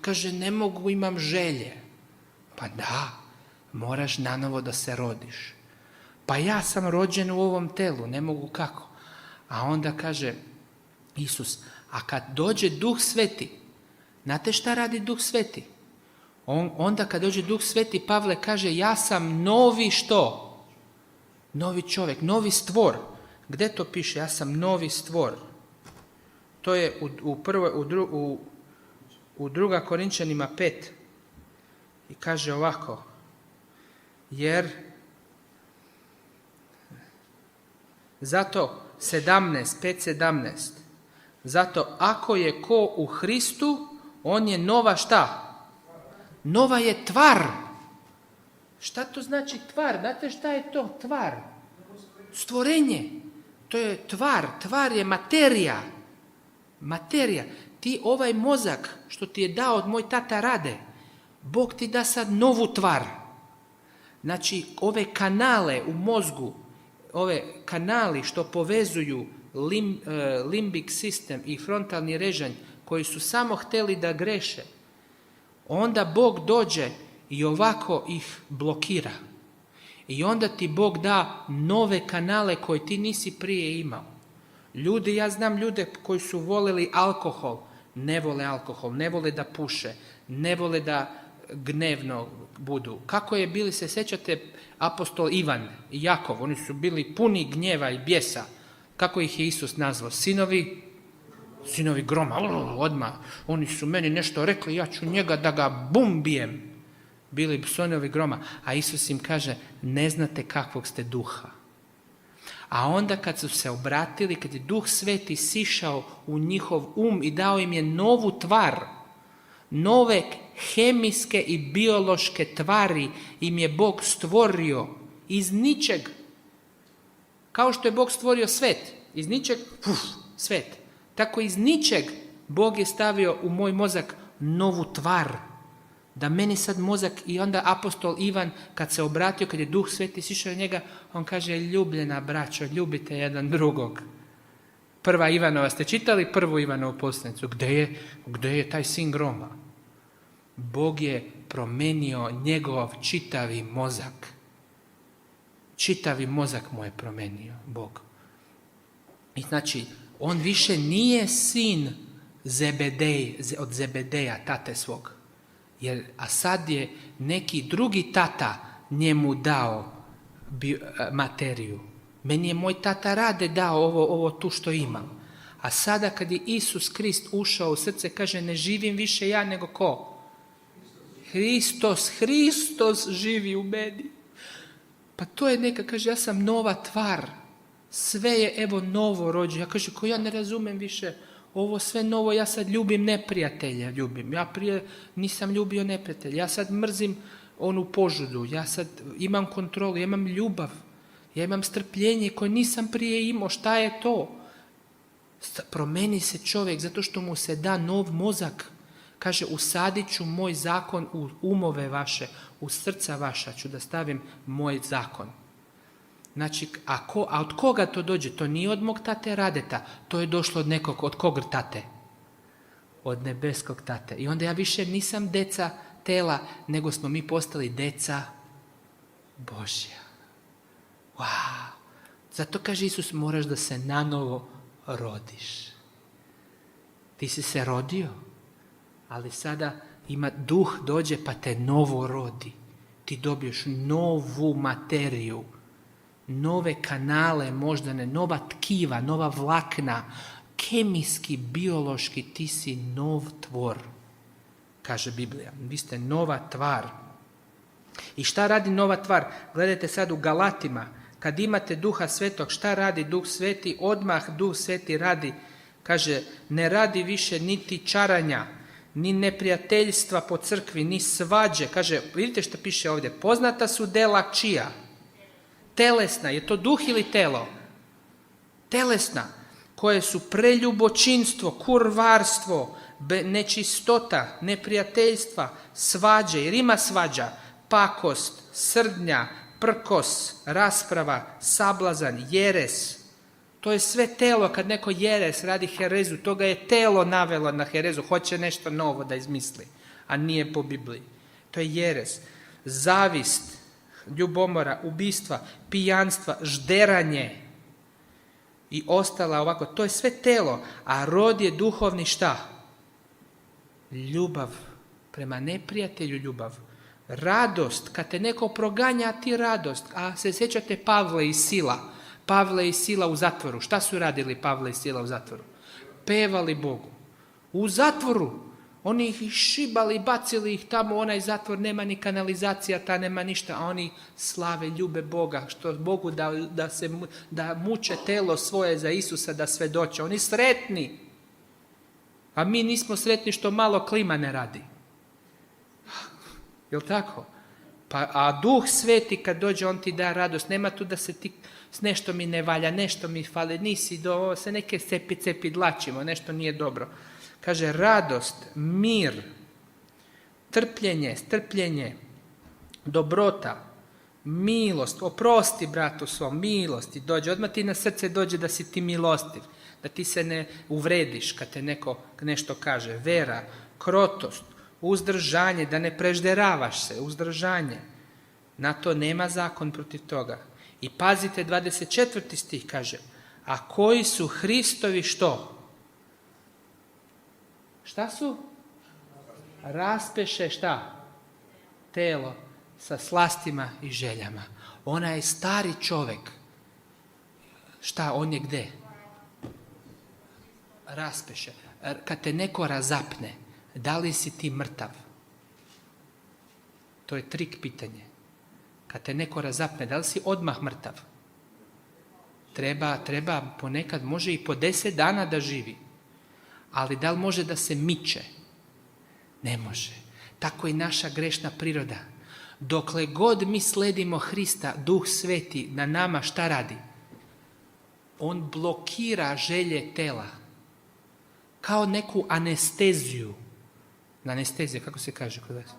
[SPEAKER 1] kaže, ne mogu, imam želje. Pa da, moraš nanovo da se rodiš. Pa ja sam rođen u ovom telu, ne mogu kako. A onda kaže Isus, a kad dođe Duh Sveti, znate šta radi Duh Sveti? Onda kad dođe Duh Sveti, Pavle kaže, ja sam novi što? Novi čovjek, novi stvor. Gdje to piše? Ja sam novi stvor. To je u 2. Korinčanima 5. I kaže ovako, jer zato 5:17, zato ako je ko u Hristu, on je nova šta? Nova je tvar. Šta to znači tvar? Znate šta je to tvar? Stvorenje. To je tvar. Tvar je materija. Materija. Ti ovaj mozak što ti je dao od moj tata Rade, Bog ti da sad novu tvar. Znači, ove kanale u mozgu, ove kanali što povezuju limbic system i frontalni režanj, koji su samo htjeli da greše, onda Bog dođe i ovako ih blokira. I onda ti Bog da nove kanale koje ti nisi prije imao. Ljudi, ja znam ljude koji su voleli alkohol, ne vole da puše, ne vole da gnevno budu. Kako je bili, se sjećate, apostol Ivan i Jakov, oni su bili puni gnjeva i bijesa. Kako ih je Isus nazvao? Sinovi groma, odmah. Oni su meni nešto rekli, ja ću njega da ga bumbijem. Bili sinovi groma. A Isus im kaže, ne znate kakvog ste duha. A onda kad su se obratili, kad je Duh Sveti sišao u njihov i dao im je novu tvar, nove hemijske i biološke tvari im je Bog stvorio iz ničeg. Kao što je Bog stvorio svet, iz ničeg, svet. Tako iz ničeg Bog je stavio u moj mozak novu tvar. Da meni sad mozak, i onda apostol Ivan kad se obratio, kad je Duh Sveti sišao na njega, on kaže, ljubljena braćo, ljubite jedan drugog. 1. Ivanova, ste čitali 1. Ivanovu poslanicu? Gde je taj sin groma? Bog je promenio njegov čitavi mozak. Čitavi mozak mu je promenio Bog. I znači, on više nije sin od Zebedeja, tate svog. A sad je neki drugi tata njemu dao materiju. Meni je moj tata Rade dao ovo tu što imam. A sada kad je Isus Krist ušao u srce, kaže, ne živim više ja, nego ko? Hristos živi u meni. Pa to je neka, kaže, ja sam nova tvar. Sve je evo novo rođeno. Ja kaže, ko ja ne razumem više ovo sve novo, ja sad ljubim neprijatelja, Ja prije nisam ljubio neprijatelja. Ja sad mrzim onu požudu. Ja sad imam kontrolu, ja imam ljubav. Ja imam strpljenje koje nisam prije imao. Šta je to? Promeni se čovjek zato što mu se da nov mozak. Kaže, usadit ću moj zakon u umove vaše, u srca vaša ću da stavim moj zakon. Znači, a od koga to dođe? To nije od mog tate Radeta, to je došlo od nekog, od kog tate? Od nebeskog tate. I onda ja više nisam deca tela, nego smo mi postali deca Božja. Wow! Zato kaže Isus, moraš da se nanovo rodiš. Ti si se rodio, ali sada ima duh dođe pa te novo rodi. Ti dobiješ novu materiju, nove kanale moždane, nova tkiva, nova vlakna, kemijski, biološki, ti si nov tvor, kaže Biblija. Vi ste nova tvar. I šta radi nova tvar? Gledajte sad u Galatima, kad imate Duha Svetog, šta radi Duh Sveti? Odmah Duh Sveti radi, kaže, ne radi više niti čaranja, ni neprijateljstva po crkvi, ni svađe. Kaže, vidite što piše ovdje, poznata su dela čija? Telesna, je to duh ili telo? Telesna, koje su preljubočinstvo, kurvarstvo, nečistota, neprijateljstva, svađe, jer ima svađa, pakost, srdnja, prkos, rasprava, sablazan, jeres. To je sve telo, kad neko jeres radi herezu, to ga je telo navelo na herezu, hoće nešto novo da izmisli, a nije po Bibliji. To je jeres. Zavist, ljubomora, ubistva, pijanstva, žderanje i ostala ovako. To je sve telo, a rod je duhovni šta? Ljubav. Prema neprijatelju ljubav. Radost, kad te neko proganja, ti radost. A se sjećate Pavle i Sila? Pavle i Sila u zatvoru. Šta su radili Pavle i Sila u zatvoru? Pevali Bogu. U zatvoru. Oni ih šibali, bacili ih tamo, onaj zatvor, nema ni kanalizacija, ta nema ništa, a oni slave, ljube Boga, što Bogu da muče telo svoje za Isusa, da svedoče. Oni sretni. A mi nismo sretni što malo klima ne radi. Jel' tako? A Duh Sveti kad dođe, on ti da radost. Nema tu da se ti, nešto mi ne valja, nešto mi fale, nisi do, se neke cepi dlačimo, nešto nije dobro. Kaže, radost, mir, trpljenje, strpljenje, dobrota, milost, oprosti bratu svom, milosti dođe. Odmah ti na srce dođe da si ti milostiv, da ti se ne uvrediš kad te neko nešto kaže. Vera, krotost, uzdržanje, da ne prežderavaš se, uzdržanje. Na to nema zakon protiv toga. I pazite, 24. stih kaže, a koji su Hristovi što? Šta su? Raspeše šta? Telo sa slastima i željama. Ona je stari čovjek. Šta? On je gde? Raspeše. Kad te neko razapne, da li si ti mrtav? To je trik pitanje. Kad te neko razapne, da li si odmah mrtav? Treba ponekad, može i po 10 dana da živi. Ali da li može da se miče? Ne može. Tako i naša grešna priroda. Dokle god mi sledimo Hrista, Duh Sveti na nama šta radi? On blokira želje tela. Kao neku anesteziju. Anestezija, kako se kaže kod vas?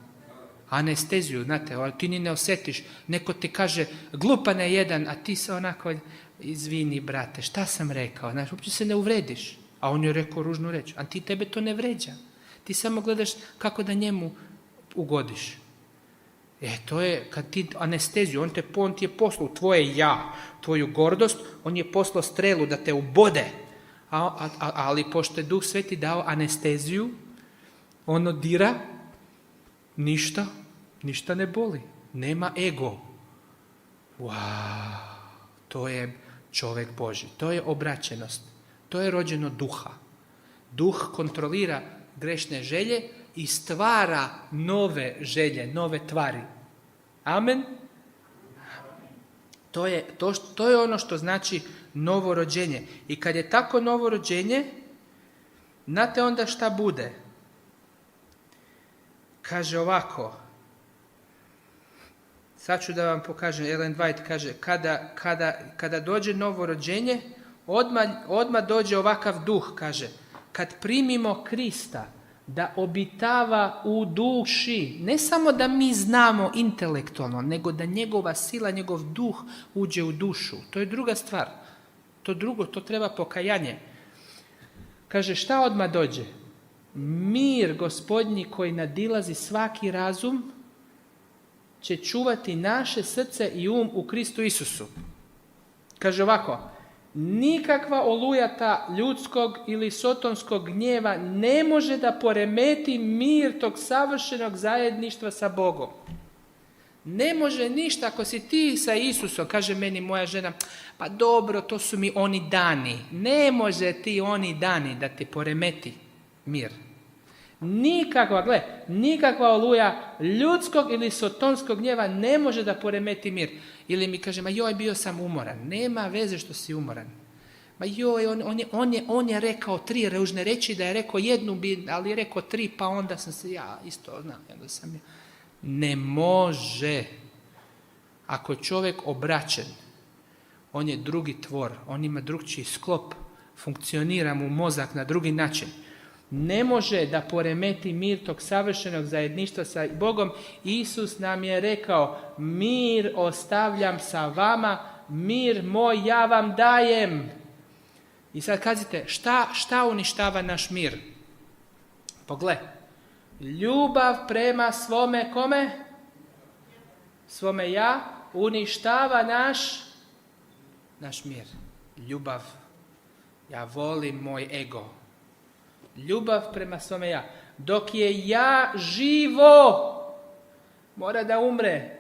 [SPEAKER 1] Anesteziju, znate, ti ni ne osjetiš. Neko ti kaže, glupane jedan, a ti se onako, izvini brate, šta sam rekao? Znaš, uopće se ne uvrediš. A on je rekao ružnu reč. A tebe to ne vređa. Ti samo gledaš kako da njemu ugodiš. To je kad ti anesteziju, on ti je poslao tvoje ja, tvoju gordost, on je poslao strelu da te ubode. Ali pošto je Duh Sveti dao anesteziju, ono dira, ništa ne boli. Nema ego. To je čovjek Božji. To je obraćenost. To je rođeno duha. Duh kontrolira grešne želje i stvara nove želje, nove tvari. Amen? To je ono što znači novo rođenje. I kad je tako novo rođenje, znate onda šta bude? Kaže ovako, sad ću da vam pokažem, Ellen White kaže, kada dođe novo rođenje, odmah dođe ovakav duh, kaže, kad primimo Krista, da obitava u duši, ne samo da mi znamo intelektualno, nego da njegova sila, njegov duh uđe u dušu. To je druga stvar. To treba pokajanje. Kaže, šta odmah dođe? Mir Gospodnji koji nadilazi svaki razum će čuvati naše srce i u Kristu Isusu. Kaže ovako, nikakva olujata ljudskog ili sotonskog gnjeva ne može da poremeti mir tog savršenog zajedništva sa Bogom. Ne može ništa ako si ti sa Isusom, kaže meni moja žena, pa dobro, to su mi oni dani. Ne može oni dani da ti poremeti mir. Nikakva oluja ljudskog ili sotonskog gnjeva ne može da poremeti mir. Ili mi kaže, bio sam umoran. Nema veze što si umoran. On je rekao 3 ružne reči, da je rekao jednu, ali je rekao 3, pa onda sam se isto znam. Ne može. Ako je čovjek obraćen, on je drugi tvor, on ima drugčiji sklop, funkcionira mu mozak na drugi način. Ne može da poremeti mir tog savršenog zajedništva sa Bogom. Isus nam je rekao, mir ostavljam sa vama, mir moj ja vam dajem. I sad kazite, šta uništava naš mir? Pogled, ljubav prema svome kome? Svome ja uništava naš mir. Ljubav. Ja volim moj ego. Ljubav prema svome ja. Dok je ja živo, mora da umre.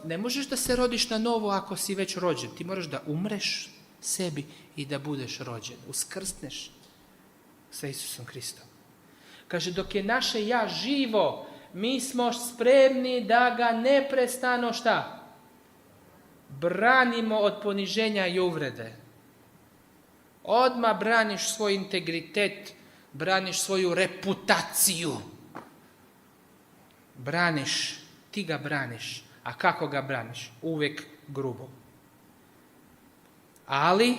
[SPEAKER 1] Ne možeš da se rodiš na novo ako si već rođen. Ti moraš da umreš sebi i da budeš rođen. Uskrsneš sa Isusom Kristom. Kaže, dok je naše ja živo, mi smo spremni da ga neprestano šta? Branimo od poniženja i uvrede. Odmah braniš svoj integritet, braniš svoju reputaciju. Ti ga braniš. A kako ga braniš? Uvijek grubo. Ali,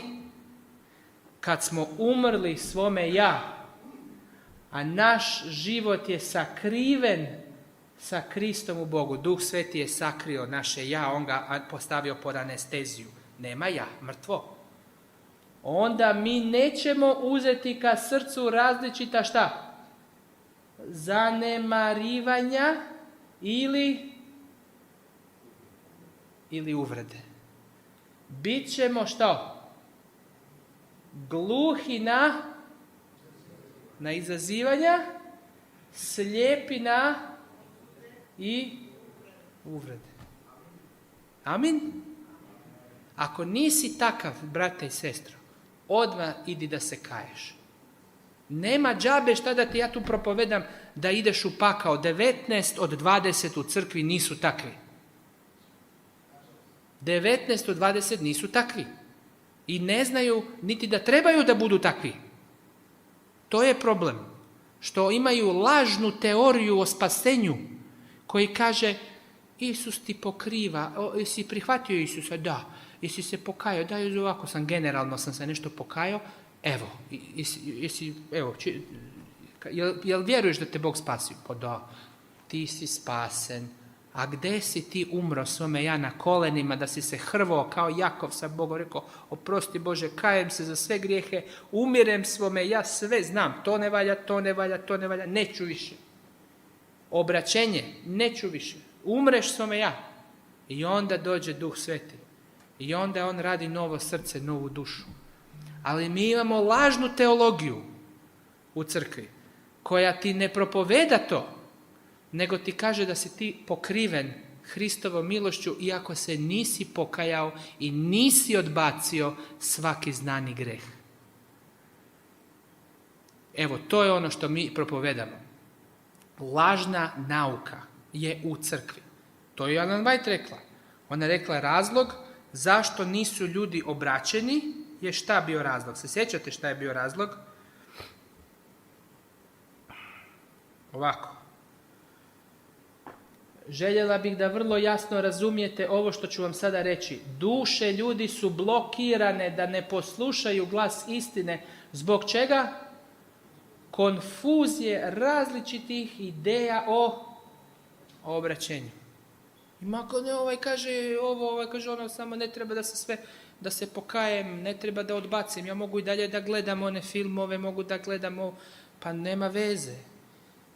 [SPEAKER 1] kad smo umrli svome ja, a naš život je sakriven sa Kristom u Bogu, Duh Sveti je sakrio naše ja, on ga postavio pod anesteziju. Nema ja, mrtvo. Onda mi nećemo uzeti ka srcu različita šta? Zanemarivanja ili uvrede. Bićemo što? Gluhi na izazivanja, slijepi na i uvrede. Amin? Ako nisi takav, brate i sestro, odmah idi da se kaješ. Nema džabe šta da ti ja tu propovedam da ideš u pakao. 19 od 20 u crkvi nisu takvi. 19 od 20 nisu takvi. I ne znaju niti da trebaju da budu takvi. To je problem. Što imaju lažnu teoriju o spasenju koji kaže Isus ti pokriva. Jesi prihvatio Isusa? Da. Jesi se pokajao? Da, ovako generalno sam se nešto pokajao. Evo, jel vjeruješ da te Bog spasio? Pa da, ti si spasen. A gde si ti umro svome ja na kolenima, da si se hrvao kao Jakov sa Bogom, rekao, oprosti Bože, kajem se za sve grijehe, umirem svome, ja sve znam, to ne valja, neću više. Obraćenje, neću više. Umreš svome ja. I onda dođe Duh Sveti. I onda on radi novo srce, novu dušu. Ali mi imamo lažnu teologiju u crkvi, koja ti ne propoveda to, nego ti kaže da si ti pokriven Hristovom milošću, iako se nisi pokajao i nisi odbacio svaki znani greh. Evo, to je ono što mi propovedamo. Lažna nauka je u crkvi. To je Ellen White rekla. Ona je rekla razlog zašto nisu ljudi obraćeni je šta bio razlog. Se sjećate šta je bio razlog? Ovako. Željela bih da vrlo jasno razumijete ovo što ću vam sada reći. Duše ljudi su blokirane da ne poslušaju glas istine. Zbog čega? Konfuzije različitih ideja o obraćenju. Ima ko ne, ovaj kaže ovo, ovaj kaže ono, samo ne treba da se pokajem, ne treba da odbacim. Ja mogu i dalje da gledam one filmove, mogu da gledam ovo, pa nema veze.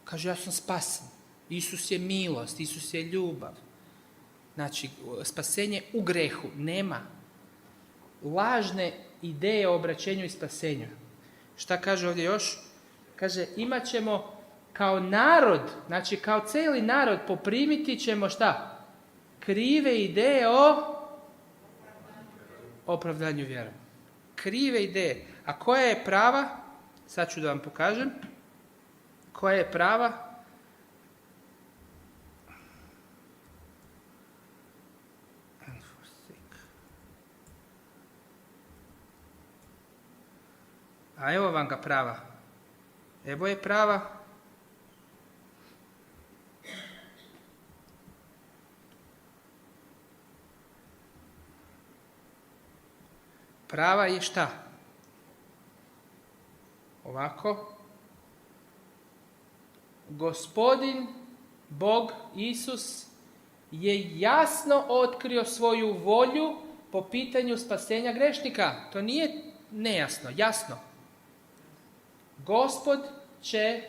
[SPEAKER 1] Kaže, ja sam spasen. Isus je milost, Isus je ljubav. Znači, spasenje u grehu nema. Lažne ideje o obraćenju i spasenju. Šta kaže ovdje još? Kaže, imat ćemo kao narod, znači kao cijeli narod, poprimiti ćemo šta? Krive ideje o opravdanju vjerom. Krive ideje. A koja je prava? Sad ću da vam pokažem. Koja je prava? A evo vam ga prava. Evo je prava. Prava je šta? Ovako. Gospodin, Bog, Isus, je jasno otkrio svoju volju po pitanju spasenja grešnika. To nije nejasno, jasno. Gospod će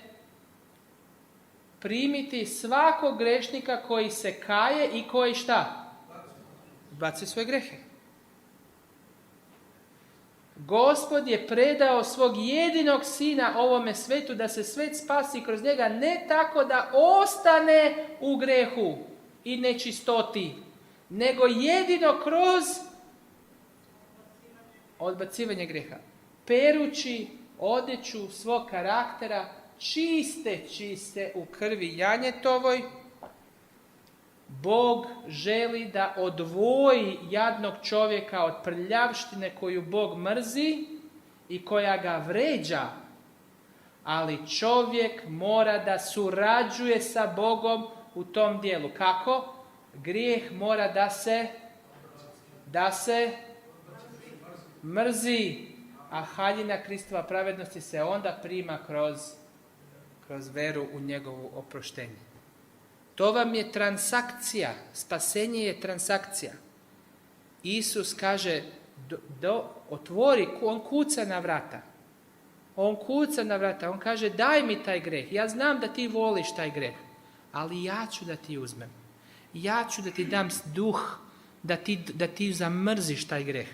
[SPEAKER 1] primiti svakog grešnika koji se kaje i koji šta? Baci svoje grehe. Gospod je predao svog jedinog sina ovome svetu da se svet spasi kroz njega, ne tako da ostane u grehu i nečistoti, nego jedino kroz odbacivanje greha. Perući odjeću svog karaktera, čiste u krvi janjetovoj, Bog želi da odvoji jadnog čovjeka od prljavštine koju Bog mrzi i koja ga vređa. Ali čovjek mora da surađuje sa Bogom u tom dijelu. Kako? Grijeh mora da se mrzi, a haljina Kristova pravednosti se onda prima kroz veru u njegovu oproštenje. To vam je transakcija. Spasenje je transakcija. Isus kaže, otvori, on kuca na vrata. On kuca na vrata. On kaže, daj mi taj greh. Ja znam da ti voliš taj greh, ali ja ću da ti uzmem. Ja ću da ti dam duh, da ti zamrziš taj greh.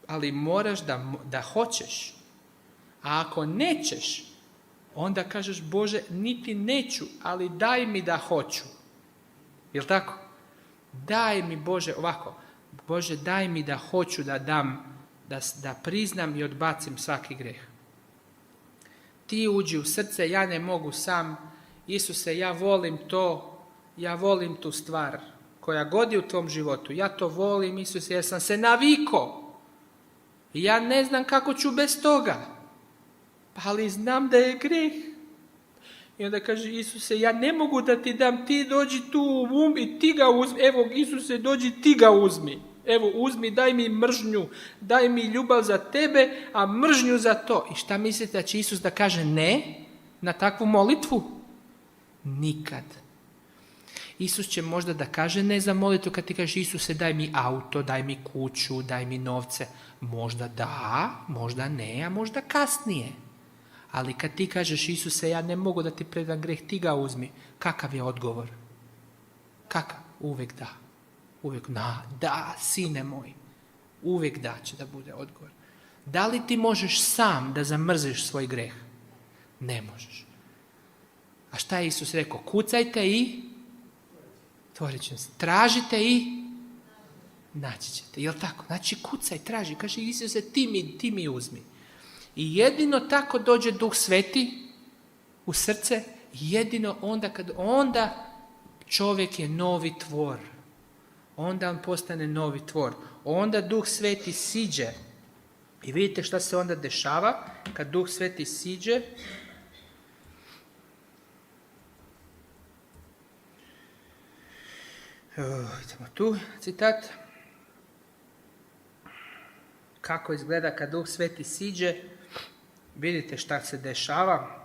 [SPEAKER 1] Ali moraš da hoćeš. A ako nećeš, onda kažeš, Bože, niti neću, ali daj mi da hoću. Jel' tako? Daj mi, Bože, ovako. Bože, daj mi da hoću da dam, da priznam i odbacim svaki greh. Ti uđi u srce, ja ne mogu sam. Isuse, ja volim to, ja volim tu stvar koja godi u tvom životu. Ja to volim, Isuse, jer sam se navikao. Ja ne znam kako ću bez toga. Ali znam da je greh. I onda kaže, Isuse, ja ne mogu da ti dam, ti dođi tu i ti ga uzmi. Evo, Isuse, dođi, ti ga uzmi. Evo, uzmi, daj mi mržnju, daj mi ljubav za tebe, a mržnju za to. I šta mislite da će Isus da kaže ne na takvu molitvu? Nikad. Isus će možda da kaže ne za molitvu kad ti kaže, Isuse, daj mi auto, daj mi kuću, daj mi novce. Možda da, možda ne, a možda kasnije. Ali kad ti kažeš, Isuse, ja ne mogu da ti predam greh, ti ga uzmi. Kakav je odgovor? Kakav? Uvijek da. Uvijek da, sine moj. Uvijek da će da bude odgovor. Da li ti možeš sam da zamrziš svoj greh? Ne možeš. A šta je Isus rekao? Kucajte i otvorit će se. Tražite i naći ćete. Jel tako? Znači kucaj, traži. Kaže Isuse, ti mi uzmi. I jedino tako dođe Duh Sveti u srce. Jedino onda čovjek je novi tvor. Onda on postane novi tvor. Onda Duh Sveti siđe. I vidite šta se onda dešava kad Duh Sveti siđe. Idemo tu, citat. Kako izgleda kad Duh Sveti siđe. Vidite šta se dešava.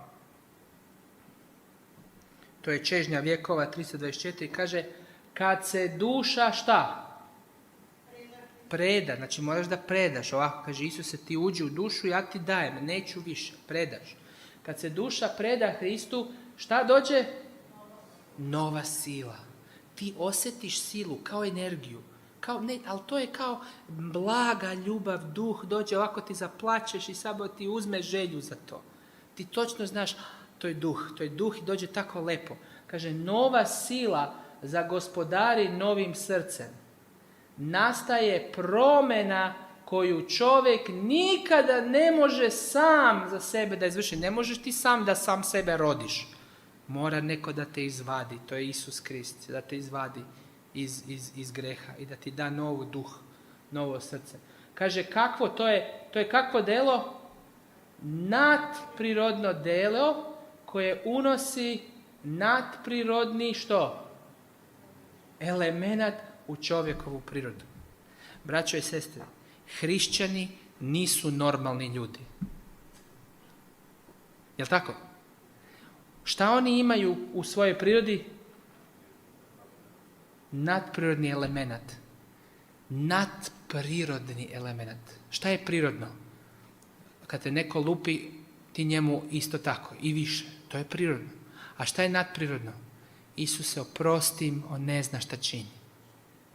[SPEAKER 1] To je Čežnja vjekova 324. Kaže, kad se duša šta? Preda. Znači moraš da predaš. Ovako kaže Isuse, ti uđi u dušu, ja ti dajem, neću više. Predaš. Kad se duša preda Hristu, šta dođe? Nova sila. Ti osjetiš silu kao energiju. Ali to je kao blaga ljubav, duh dođe, ovako ti zaplačeš i samo ti uzme želju za to. Ti točno znaš, to je duh i dođe tako lepo. Kaže, nova sila zagospodari novim srcem. Nastaje promjena koju čovjek nikada ne može sam za sebe da izvrši. Ne možeš ti sam da sam sebe rodiš. Mora neko da te izvadi, to je Isus Krist, da te izvadi iz greha i da ti da novu duh, novo srce. Kaže, kakvo to je kakvo delo? Nadprirodno delo koje unosi nadprirodni što? Element u čovjekovu prirodu. Braćo i sestre, hrišćani nisu normalni ljudi. Jel' tako? Šta oni imaju u svojoj prirodi? Nadprirodni element. Nadprirodni element. Šta je prirodno? Kad te neko lupi, ti njemu isto tako i više. To je prirodno. A šta je nadprirodno? Isuse, oprosti im, on ne zna šta čini.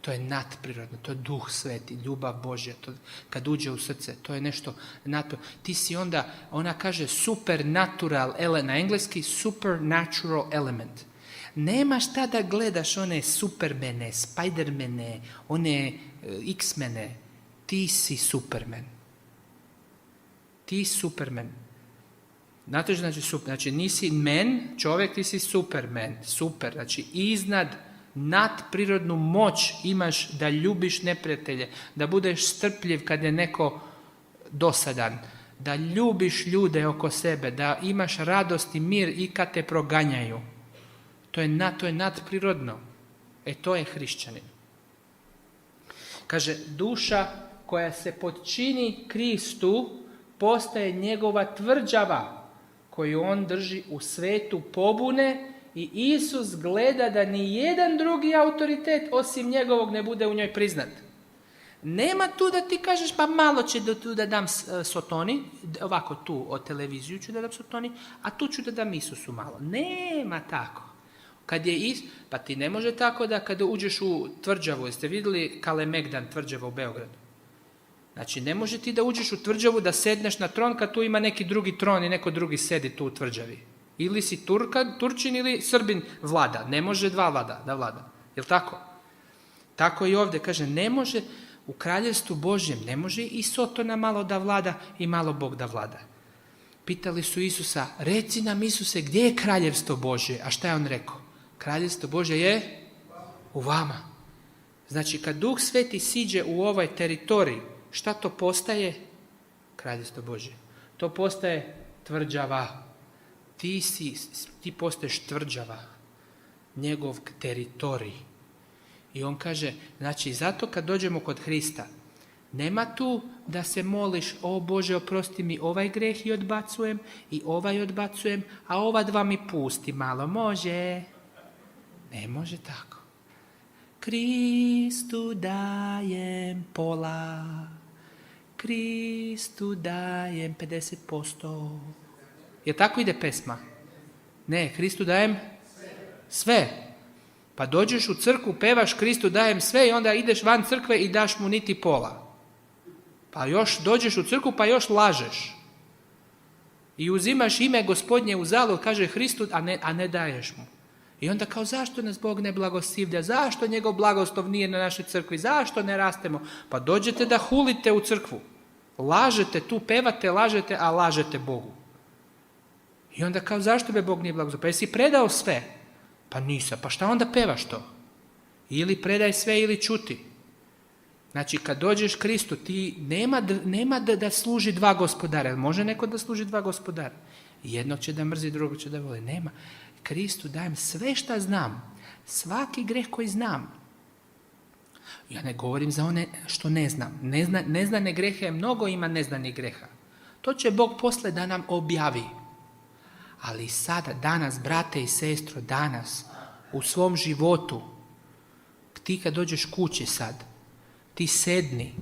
[SPEAKER 1] To je nadprirodno, to je Duh Sveti, ljubav Božja. To, kad uđe u srce, to je nešto nadprirodno. Ti si onda, ona kaže supernatural element, na engleski supernatural element. Nema šta da gledaš one supermene, spidermene, one x-mene. Ti si superman. Ti superman. Znate što znači super? Znači nisi men, čovjek, ti si superman. Super, znači iznad nadprirodnu moć imaš da ljubiš neprijatelje, da budeš strpljiv kad je neko dosadan, da ljubiš ljude oko sebe, da imaš radost i mir i kad te proganjaju. To je nadprirodno. To je hrišćanin. Kaže, duša koja se podčini Kristu postaje njegova tvrđava koju on drži u svetu pobune i Isus gleda da ni jedan drugi autoritet osim njegovog ne bude u njoj priznat. Nema tu da ti kažeš pa malo će tu da dam Sotoni, ovako tu od televiziju ću da dam Sotoni, a tu ću da dam Isusu malo. Nema tako. Pa ti ne može tako da kada uđeš u tvrđavu, jeste vidjeli Kalemegdan tvrđava u Beogradu? Znači ne može ti da uđeš u tvrđavu da sedneš na tron kad tu ima neki drugi tron i neko drugi sedi tu u tvrđavi. Ili si Turčin ili Srbin vlada. Ne može dva da vlada. Jel' tako? Tako i ovdje kaže, ne može u kraljevstvu Božjem, ne može i Sotona malo da vlada i malo Bog da vlada. Pitali su Isusa, reci nam Isuse, gdje je kraljevstvo Božje? A šta je on rekao? Kraljevstvo Božje je u vama. Znači, kad Duh Sveti siđe u ovaj teritorij, šta to postaje? Kraljevstvo Božje. To postaje tvrđava. Ti postaješ tvrđava. Njegov teritorij. I on kaže, znači, zato kad dođemo kod Hrista, nema tu da se moliš, o Bože, oprosti mi ovaj greh i odbacujem, i ovaj odbacujem, a ova dva mi pusti malo. Može. Ne može tako. Kristu dajem pola, Kristu dajem 50%. Je tako ide pesma? Ne, Kristu dajem sve. Pa dođeš u crkvu, pevaš Kristu dajem sve i onda ideš van crkve i daš mu niti pola. Pa još dođeš u crkvu pa još lažeš. I uzimaš ime Gospodnje u zalud, kaže Hristu, a ne daješ mu. I onda kao zašto nas Bog ne blagoslivlja, zašto njegov blagoslov nije na našoj crkvi, zašto ne rastemo? Pa dođete da hulite u crkvu. Lažete, tu pevate, lažete, a lažete Bogu. I onda kao zašto be Bog nije blagoslov? Pa jesi predao sve? Pa nisam, pa šta onda pevaš to? Ili predaj sve ili čuti. Znači kad dođeš Kristu, ti nema da služi dva gospodara. Može neko da služi dva gospodara? Jednog će da mrzi, drugog će da voli. Nema. Kristu dajem sve šta znam. Svaki greh koji znam. Ja ne govorim za one što ne znam. Neznane grehe, mnogo ima neznanih greha. To će Bog posle da nam objavi. Ali sada, danas, brate i sestro, danas, u svom životu, ti kad dođeš kući sad, ti sedni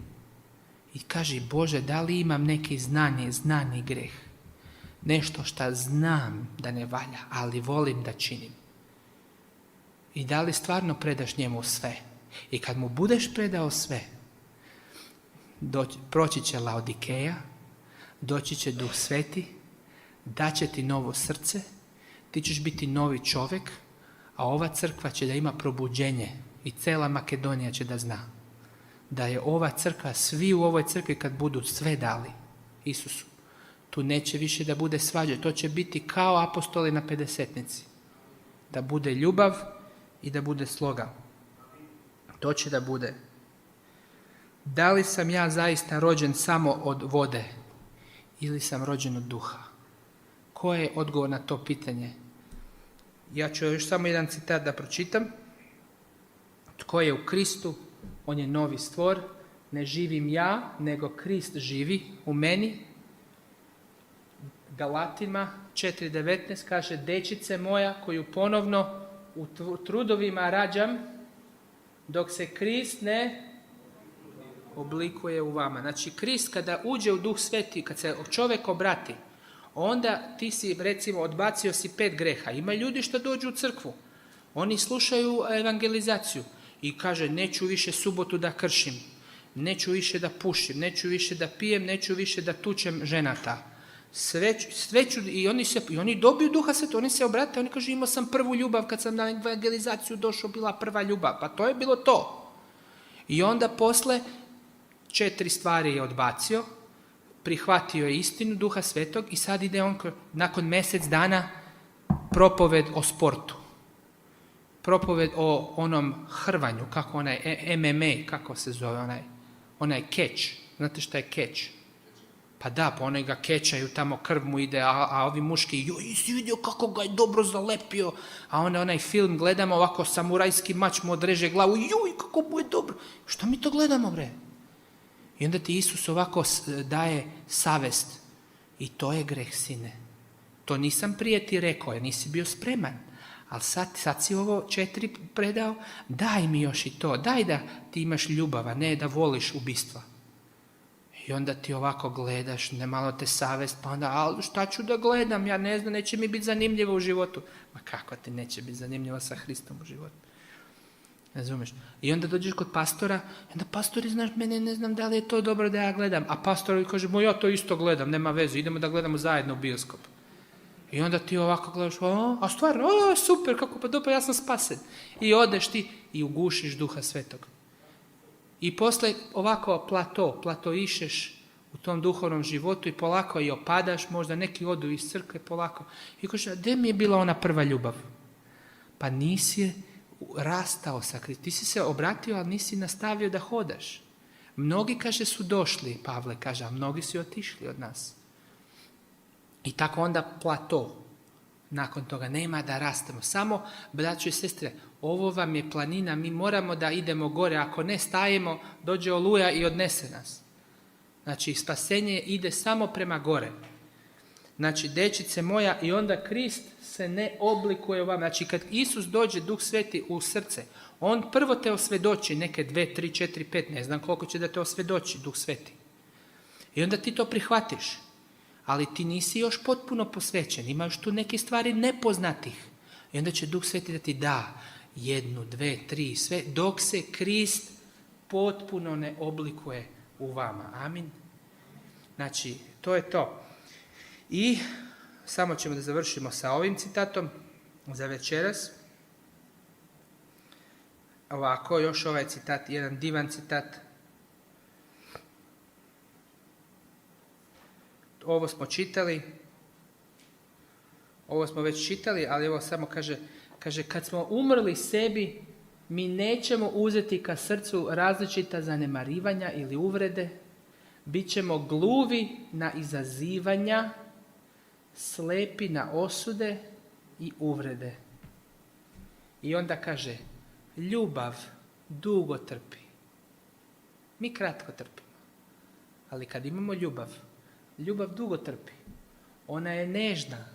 [SPEAKER 1] i kaži Bože, da li imam neki znani greh? Nešto što znam da ne valja, ali volim da činim. I da li stvarno predaš njemu sve? I kad mu budeš predao sve, proći će Laodikeja, doći će Duh Sveti, daće ti novo srce, ti ćeš biti novi čovjek, a ova crkva će da ima probuđenje i cela Makedonija će da zna da je ova crkva, svi u ovoj crkvi kad budu sve dali Isusu, tu neće više da bude svađe, to će biti kao apostoli na pedesetnici. Da bude ljubav i da bude sloga. To će da bude. Da li sam ja zaista rođen samo od vode ili sam rođen od duha? Ko je odgovor na to pitanje? Ja ću još samo jedan citat da pročitam. Tko je u Kristu, on je novi stvor. Ne živim ja, nego Krist živi u meni. Galatima 4.19 kaže, dečice moja koju ponovno u trudovima rađam, dok se Krist ne oblikuje u vama. Znači Krist kada uđe u Duh Sveti, kad se čovjek obrati, onda ti si, recimo, odbacio si 5 greha. Ima ljudi što dođu u crkvu. Oni slušaju evangelizaciju i kaže, neću više subotu da kršim, neću više da pušim, neću više da pijem, neću više da tučem ženata. Sve ću, i oni dobiju Duha Sveta, oni se obrate, oni kažu, imao sam prvu ljubav kad sam na evangelizaciju došao, bila prva ljubav. Pa to je bilo to. I onda posle 4 stvari je odbacio, prihvatio je istinu Duha Svetog i sad ide on nakon mjesec dana propoved o sportu. Propoved o onom hrvanju, kako onaj MMA, kako se zove onaj keč. Znate šta je keč? Pa da, pa oni ga kećaju, tamo krv mu ide, a ovi muški, joj, si vidio kako ga je dobro zalepio, a onda onaj film gledamo, ovako samurajski mač mu odreže glavu, joj, kako mu je dobro. Što mi to gledamo, bre? I onda ti Isus ovako daje savest. I to je greh, sine. To nisam prije ti rekao, jer nisi bio spreman. Ali sad si ovo 4 predao, daj mi još i to, daj da ti imaš ljubava, ne da voliš ubistva. I onda ti ovako gledaš, ne malo te savest, pa onda, ali šta ću da gledam, ja ne znam, neće mi biti zanimljivo u životu. Ma kako ti neće biti zanimljivo sa Hristom u životu? Razumeš? I onda dođeš kod pastora, i onda pastori, znaš, mene ne znam da li je to dobro da ja gledam. A pastor kaže, ja to isto gledam, nema veze, idemo da gledamo zajedno u bioskop. I onda ti ovako gledaš, a stvarno, super, kako pa dobro, ja sam spasen. I odeš ti i ugušiš Duha Svetog. I posle ovako platoišeš u tom duhovnom životu i polako i opadaš, možda neki odu iz crkve polako. I kažeš, gdje mi je bila ona prva ljubav? Pa nisi rastao sa Kristom. Ti si se obratio, ali nisi nastavio da hodaš. Mnogi, kaže, su došli, Pavle kaže, a mnogi su otišli od nas. I tako onda plato. Nakon toga nema da rastemo. Samo, braćo i sestre, ovo vam je planina, mi moramo da idemo gore. Ako ne stajemo, dođe oluja i odnese nas. Znači, spasenje ide samo prema gore. Znači, dečice moja, i onda Krist se ne oblikuje u vama. Znači, kad Isus dođe, Duh Sveti u srce, on prvo te osvjedoči, neke 2, 3, 4, 5, ne znam koliko će da te osvjedoči Duh Sveti. I onda ti to prihvatiš. Ali ti nisi još potpuno posvećen, imaš tu neke stvari nepoznatih. I onda će Duh Sveti da ti da. 1, 2, 3, sve dok se Krist potpuno ne oblikuje u vama. Amin. Znači, to je to. I samo ćemo da završimo sa ovim citatom za večeras. Ovako, još ovaj citat, jedan divan citat. Ovo smo čitali. Ovo smo već čitali, ali ovo samo kaže kad smo umrli sebi, mi nećemo uzeti ka srcu različita zanemarivanja ili uvrede, bit ćemo gluvi na izazivanja, slepi na osude i uvrede. I onda kaže, ljubav dugo trpi. Mi kratko trpimo, ali kad imamo ljubav dugo trpi. Ona je nežna.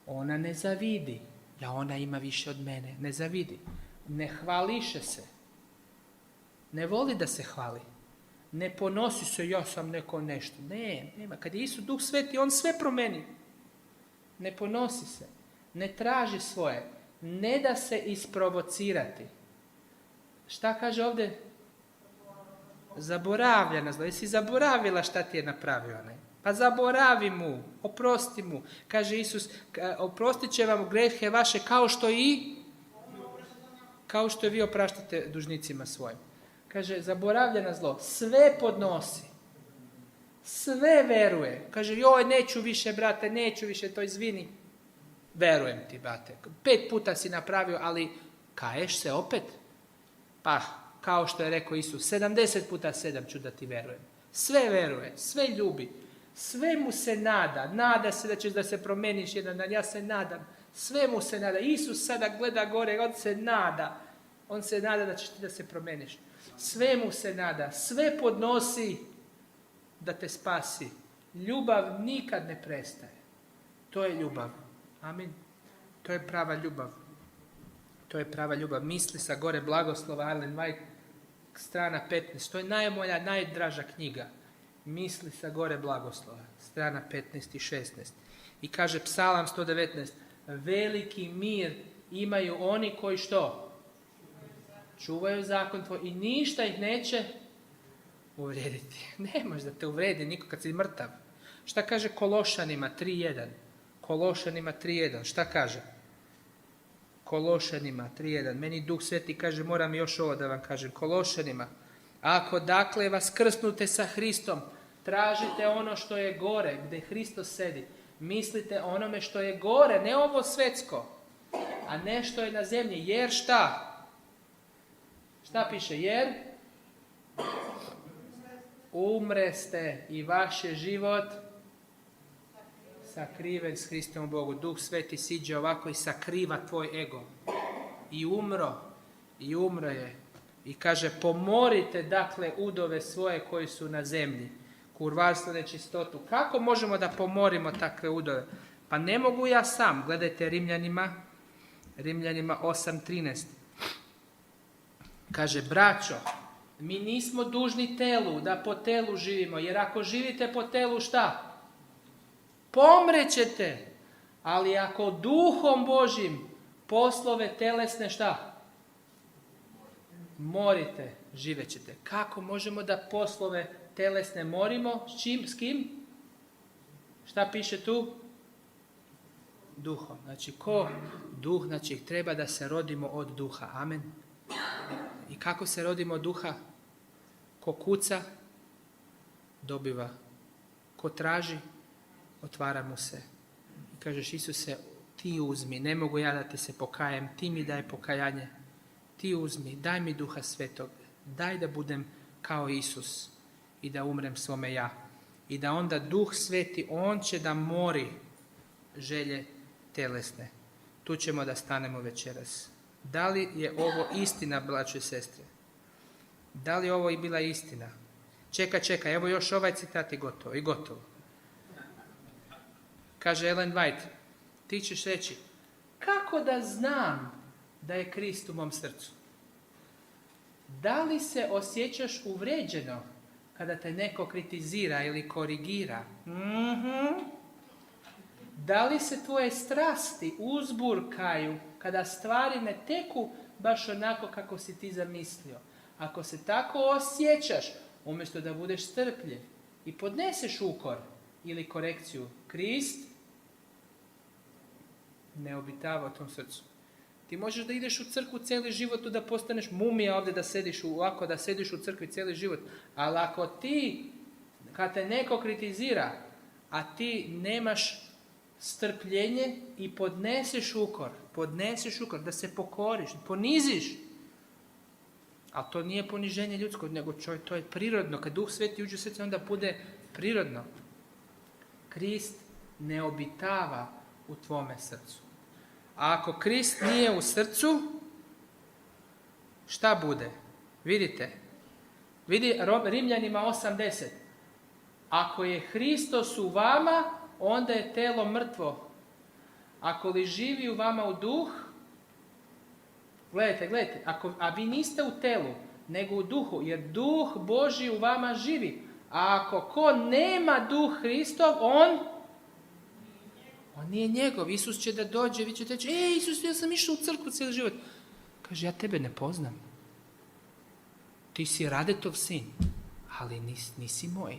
[SPEAKER 1] Ona ne zavidi. Ja, ona ima više od mene. Ne zavidi. Ne hvališe se. Ne voli da se hvali. Ne ponosi se, ja sam neko nešto. Ne, nema. Kad je Isus Duh Sveti, on sve promeni. Ne ponosi se. Ne traži svoje. Ne da se isprovocirati. Šta kaže ovdje? Zaboravlja nas. Jesi zaboravila šta ti je napravio, ne? Pa zaboravi mu, oprosti mu. Kaže Isus, oprostit će vam grehe vaše kao što vi opraštate dužnicima svojim. Kaže, zaboravlja na zlo, sve podnosi, sve veruje. Kaže, joj, neću više, brate, neću više, to izvini. Verujem ti, brate. 5 puta si napravio, ali kaješ se opet? Pa, kao što je rekao Isus, 70 puta 7 ću da ti verujem. Sve veruje, sve ljubi. Sve mu se nada se da ćeš da se promeniš jedan dan, ja se nadam, sve mu se nada. Isus sada gleda gore, on se nada da ćeš ti da se promeniš. Sve mu se nada, sve podnosi da te spasi. Ljubav nikad ne prestaje. To je ljubav. Amin. To je prava ljubav. Misli sa gore blagoslova Ellen White, strana 15. To je moja najdraža knjiga. Misli sa gore blagoslova, strana 15 i 16. I kaže Psalam 119, veliki mir imaju oni koji što? Čuvaju zakon tvoj i ništa ih neće uvrijediti. Ne može da te uvredi niko kad si mrtav. Šta kaže Kološanima 3.1? Kološanima 3.1, šta kaže? Kološanima 3.1, meni Duh Sveti kaže, moram još ovo da vam kažem. Kološanima, ako dakle vas krsnute sa Hristom, tražite ono što je gore, gdje Hristos sedi. Mislite o onome što je gore, ne ovo svetsko, a ne što je na zemlji. Jer šta? Šta piše? Jer umreste i vaš je život sakriven s Hristom Bogu. Duh Sveti siđe ovako i sakriva tvoj ego. I umro je. I kaže, pomorite dakle udove svoje koji su na zemlji. Kurvarstvo, nečistotu. Kako možemo da pomorimo takve udove? Pa ne mogu ja sam. Gledajte Rimljanima 8.13. Kaže, braćo, mi nismo dužni telu, da po telu živimo. Jer ako živite po telu, šta? Pomrećete. Ali ako Duhom Božjim poslove telesne, šta? Morite, živet ćete. Kako možemo da poslove telesne morimo? S kim? Šta piše tu? Duhom. Znači, ko? Duh, znači, treba da se rodimo od duha. Amen. I kako se rodimo od duha? Ko kuca, dobiva. Ko traži, otvara mu se. I kažeš, Isuse, ti uzmi, ne mogu ja da ti se pokajem, ti mi daj pokajanje. Ti uzmi, daj mi Duha Svetog, daj da budem kao Isus i da umrem svome ja. I da onda Duh Sveti, on će da mori želje telesne. Tu ćemo da stanemo večeras. Da li je ovo istina, braćo i sestre? Da li ovo i bila istina? Čekaj, evo još ovaj citat i gotovo. Kaže Ellen White, ti ćeš reći, kako da znam da je Krist u mom srcu? Da li se osjećaš uvređeno kada te neko kritizira ili korigira? Da li se tvoje strasti uzburkaju kada stvari ne teku baš onako kako si ti zamislio. Ako se tako osjećaš, umjesto da budeš strpljiv i podneseš ukor ili korekciju, Krist ne obitava u tom srcu. Ti možeš da ideš u crkvu cijeli život, da postaneš mumija ovdje, da sediš ovako, da sediš u crkvi cijeli život. Ali ako ti, kad te neko kritizira, a ti nemaš strpljenje i podneseš ukor, da se pokoriš, poniziš. Ali to nije poniženje ljudsko, nego to je prirodno. Kad Duh Sveti uđe u srce, onda bude prirodno. Krist ne obitava u tvome srcu. A ako Krist nije u srcu, šta bude? Vidite. Vidi Rimljanima 8:10. Ako je Hristos u vama, onda je telo mrtvo. Ako li živi u vama u duh, gledajte, a vi niste u telu, nego u duhu, jer duh Božji u vama živi. A ako ko nema duh Hristov, on nije njegov. Isus će da dođe, vi ćete reći, Isus, ja sam išao u crkvu cijeli život. Kaže, ja tebe ne poznam. Ti si Radetov sin, ali nisi moj.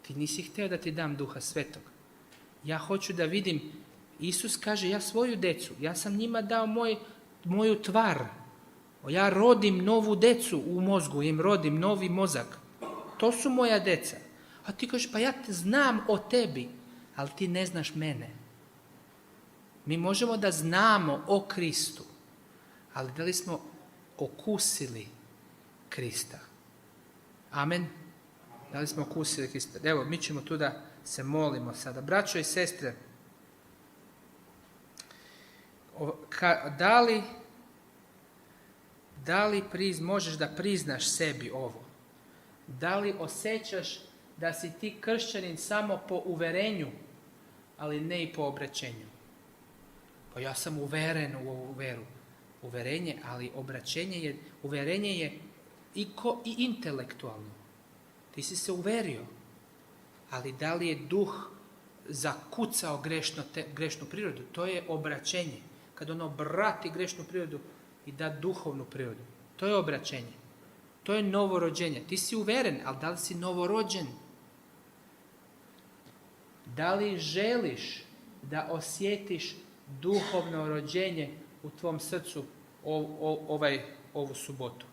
[SPEAKER 1] Ti nisi htio da ti dam Duha Svetog. Ja hoću da vidim, Isus kaže, ja svoju decu, ja sam njima dao moju tvar. Ja rodim novu decu u mozgu, im rodim novi mozak. To su moja deca. A ti kažeš, pa ja te znam o tebi, ali ti ne znaš mene. Mi možemo da znamo o Kristu, ali da li smo okusili Krista? Amen. Da li smo okusili Krista? Evo, mi ćemo tu da se molimo sada. Braćo i sestre, da li možeš da priznaš sebi ovo? Da li osjećaš da si ti kršćanin samo po uverenju, ali ne i po obraćenju? Pa ja sam uveren u ovu veru. Uverenje, ali uverenje je i intelektualno. Ti si se uverio, ali da li je duh zakucao grešnu prirodu? To je obraćenje. Kad ono brati grešnu prirodu i da duhovnu prirodu. To je obraćenje. To je novorođenje. Ti si uveren, ali da li si novorođen? Da li želiš da osjetiš duhovno rođenje u tvom srcu ovu subotu?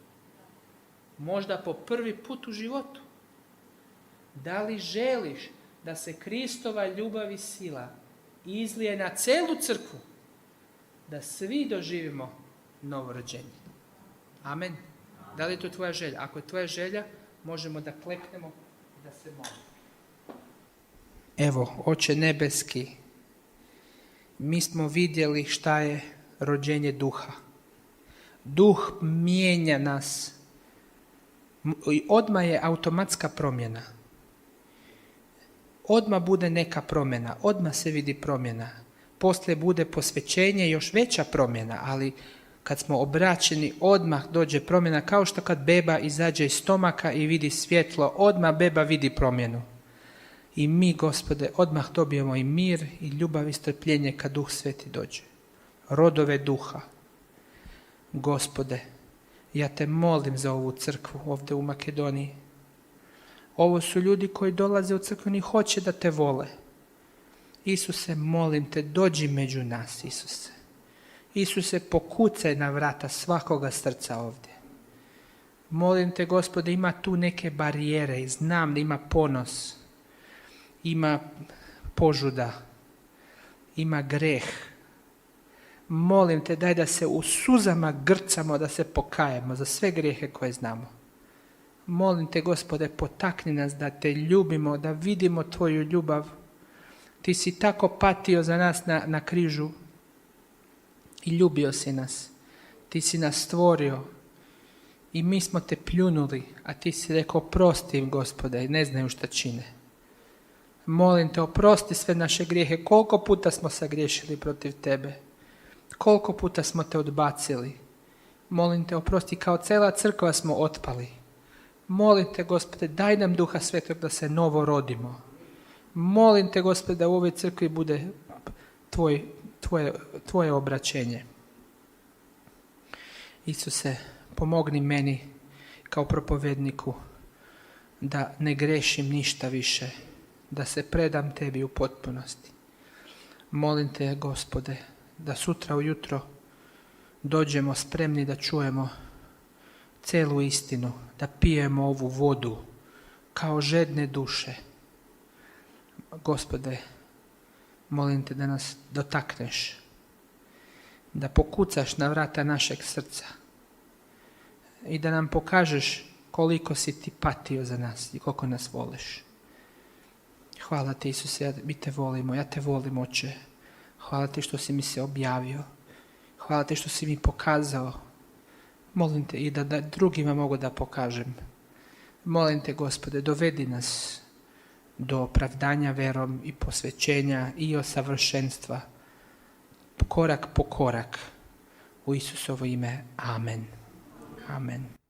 [SPEAKER 1] Možda po prvi put u životu. Da li želiš da se Kristova ljubav i sila izlije na celu crkvu, da svi doživimo novorođenje? Amen. Da li je to tvoja želja? Ako je tvoja želja, možemo da kleknemo i da se molimo. Evo, Oče nebeski, mi smo vidjeli šta je rođenje duha. Duh mijenja nas. Odmah je automatska promjena. Odmah bude neka promjena, odmah se vidi promjena. Poslije bude posvećenje, još veća promjena, ali kad smo obraćeni, odmah dođe promjena, kao što kad beba izađe iz stomaka i vidi svjetlo, odmah beba vidi promjenu. I mi, Gospode, odmah dobijemo i mir, i ljubav, i strpljenje kad Duh Sveti dođe. Rodove duha. Gospode, ja te molim za ovu crkvu ovdje u Makedoniji. Ovo su ljudi koji dolaze u crkvu i hoće da te vole. Isuse, molim te, dođi među nas, Isuse. Isuse, pokucaj na vrata svakoga srca ovdje. Molim te, Gospode, ima tu neke barijere i znam da ima ponos, ima požuda, ima greh. Molim te, daj da se u suzama grcamo, da se pokajemo za sve grijehe koje znamo. Molim te, Gospode, potakni nas da te ljubimo, da vidimo tvoju ljubav. Ti si tako patio za nas na križu i ljubio si nas. Ti si nas stvorio i mi smo te pljunuli, a ti si rekao prosti im, Gospode, i ne znaju šta čine. Molim te, oprosti sve naše grijehe. Koliko puta smo sagriješili protiv tebe? Koliko puta smo te odbacili? Molim te, oprosti, kao cela crkva smo otpali. Molim te, Gospode, daj nam Duha Svetog da se novo rodimo. Molim te, Gospode, da u ovoj crkvi bude tvoje obraćenje. Isuse, pomogni meni kao propovedniku da ne grešim ništa više, da se predam Tebi u potpunosti. Molim Te, Gospode, da sutra ujutro dođemo spremni da čujemo celu istinu, da pijemo ovu vodu kao žedne duše. Gospode, molim Te da nas dotakneš, da pokucaš na vrata našeg srca i da nam pokažeš koliko si Ti patio za nas i koliko nas voliš. Hvala Ti, Isuse, mi Te volimo, ja Te volim, Oče. Hvala Ti što si mi se objavio. Hvala Ti što si mi pokazao. Molim Te i da drugima mogu da pokažem. Molim Te, Gospode, dovedi nas do opravdanja verom i posvećenja i savršenstva, korak po korak. U Isusovo ime. Amen. Amen.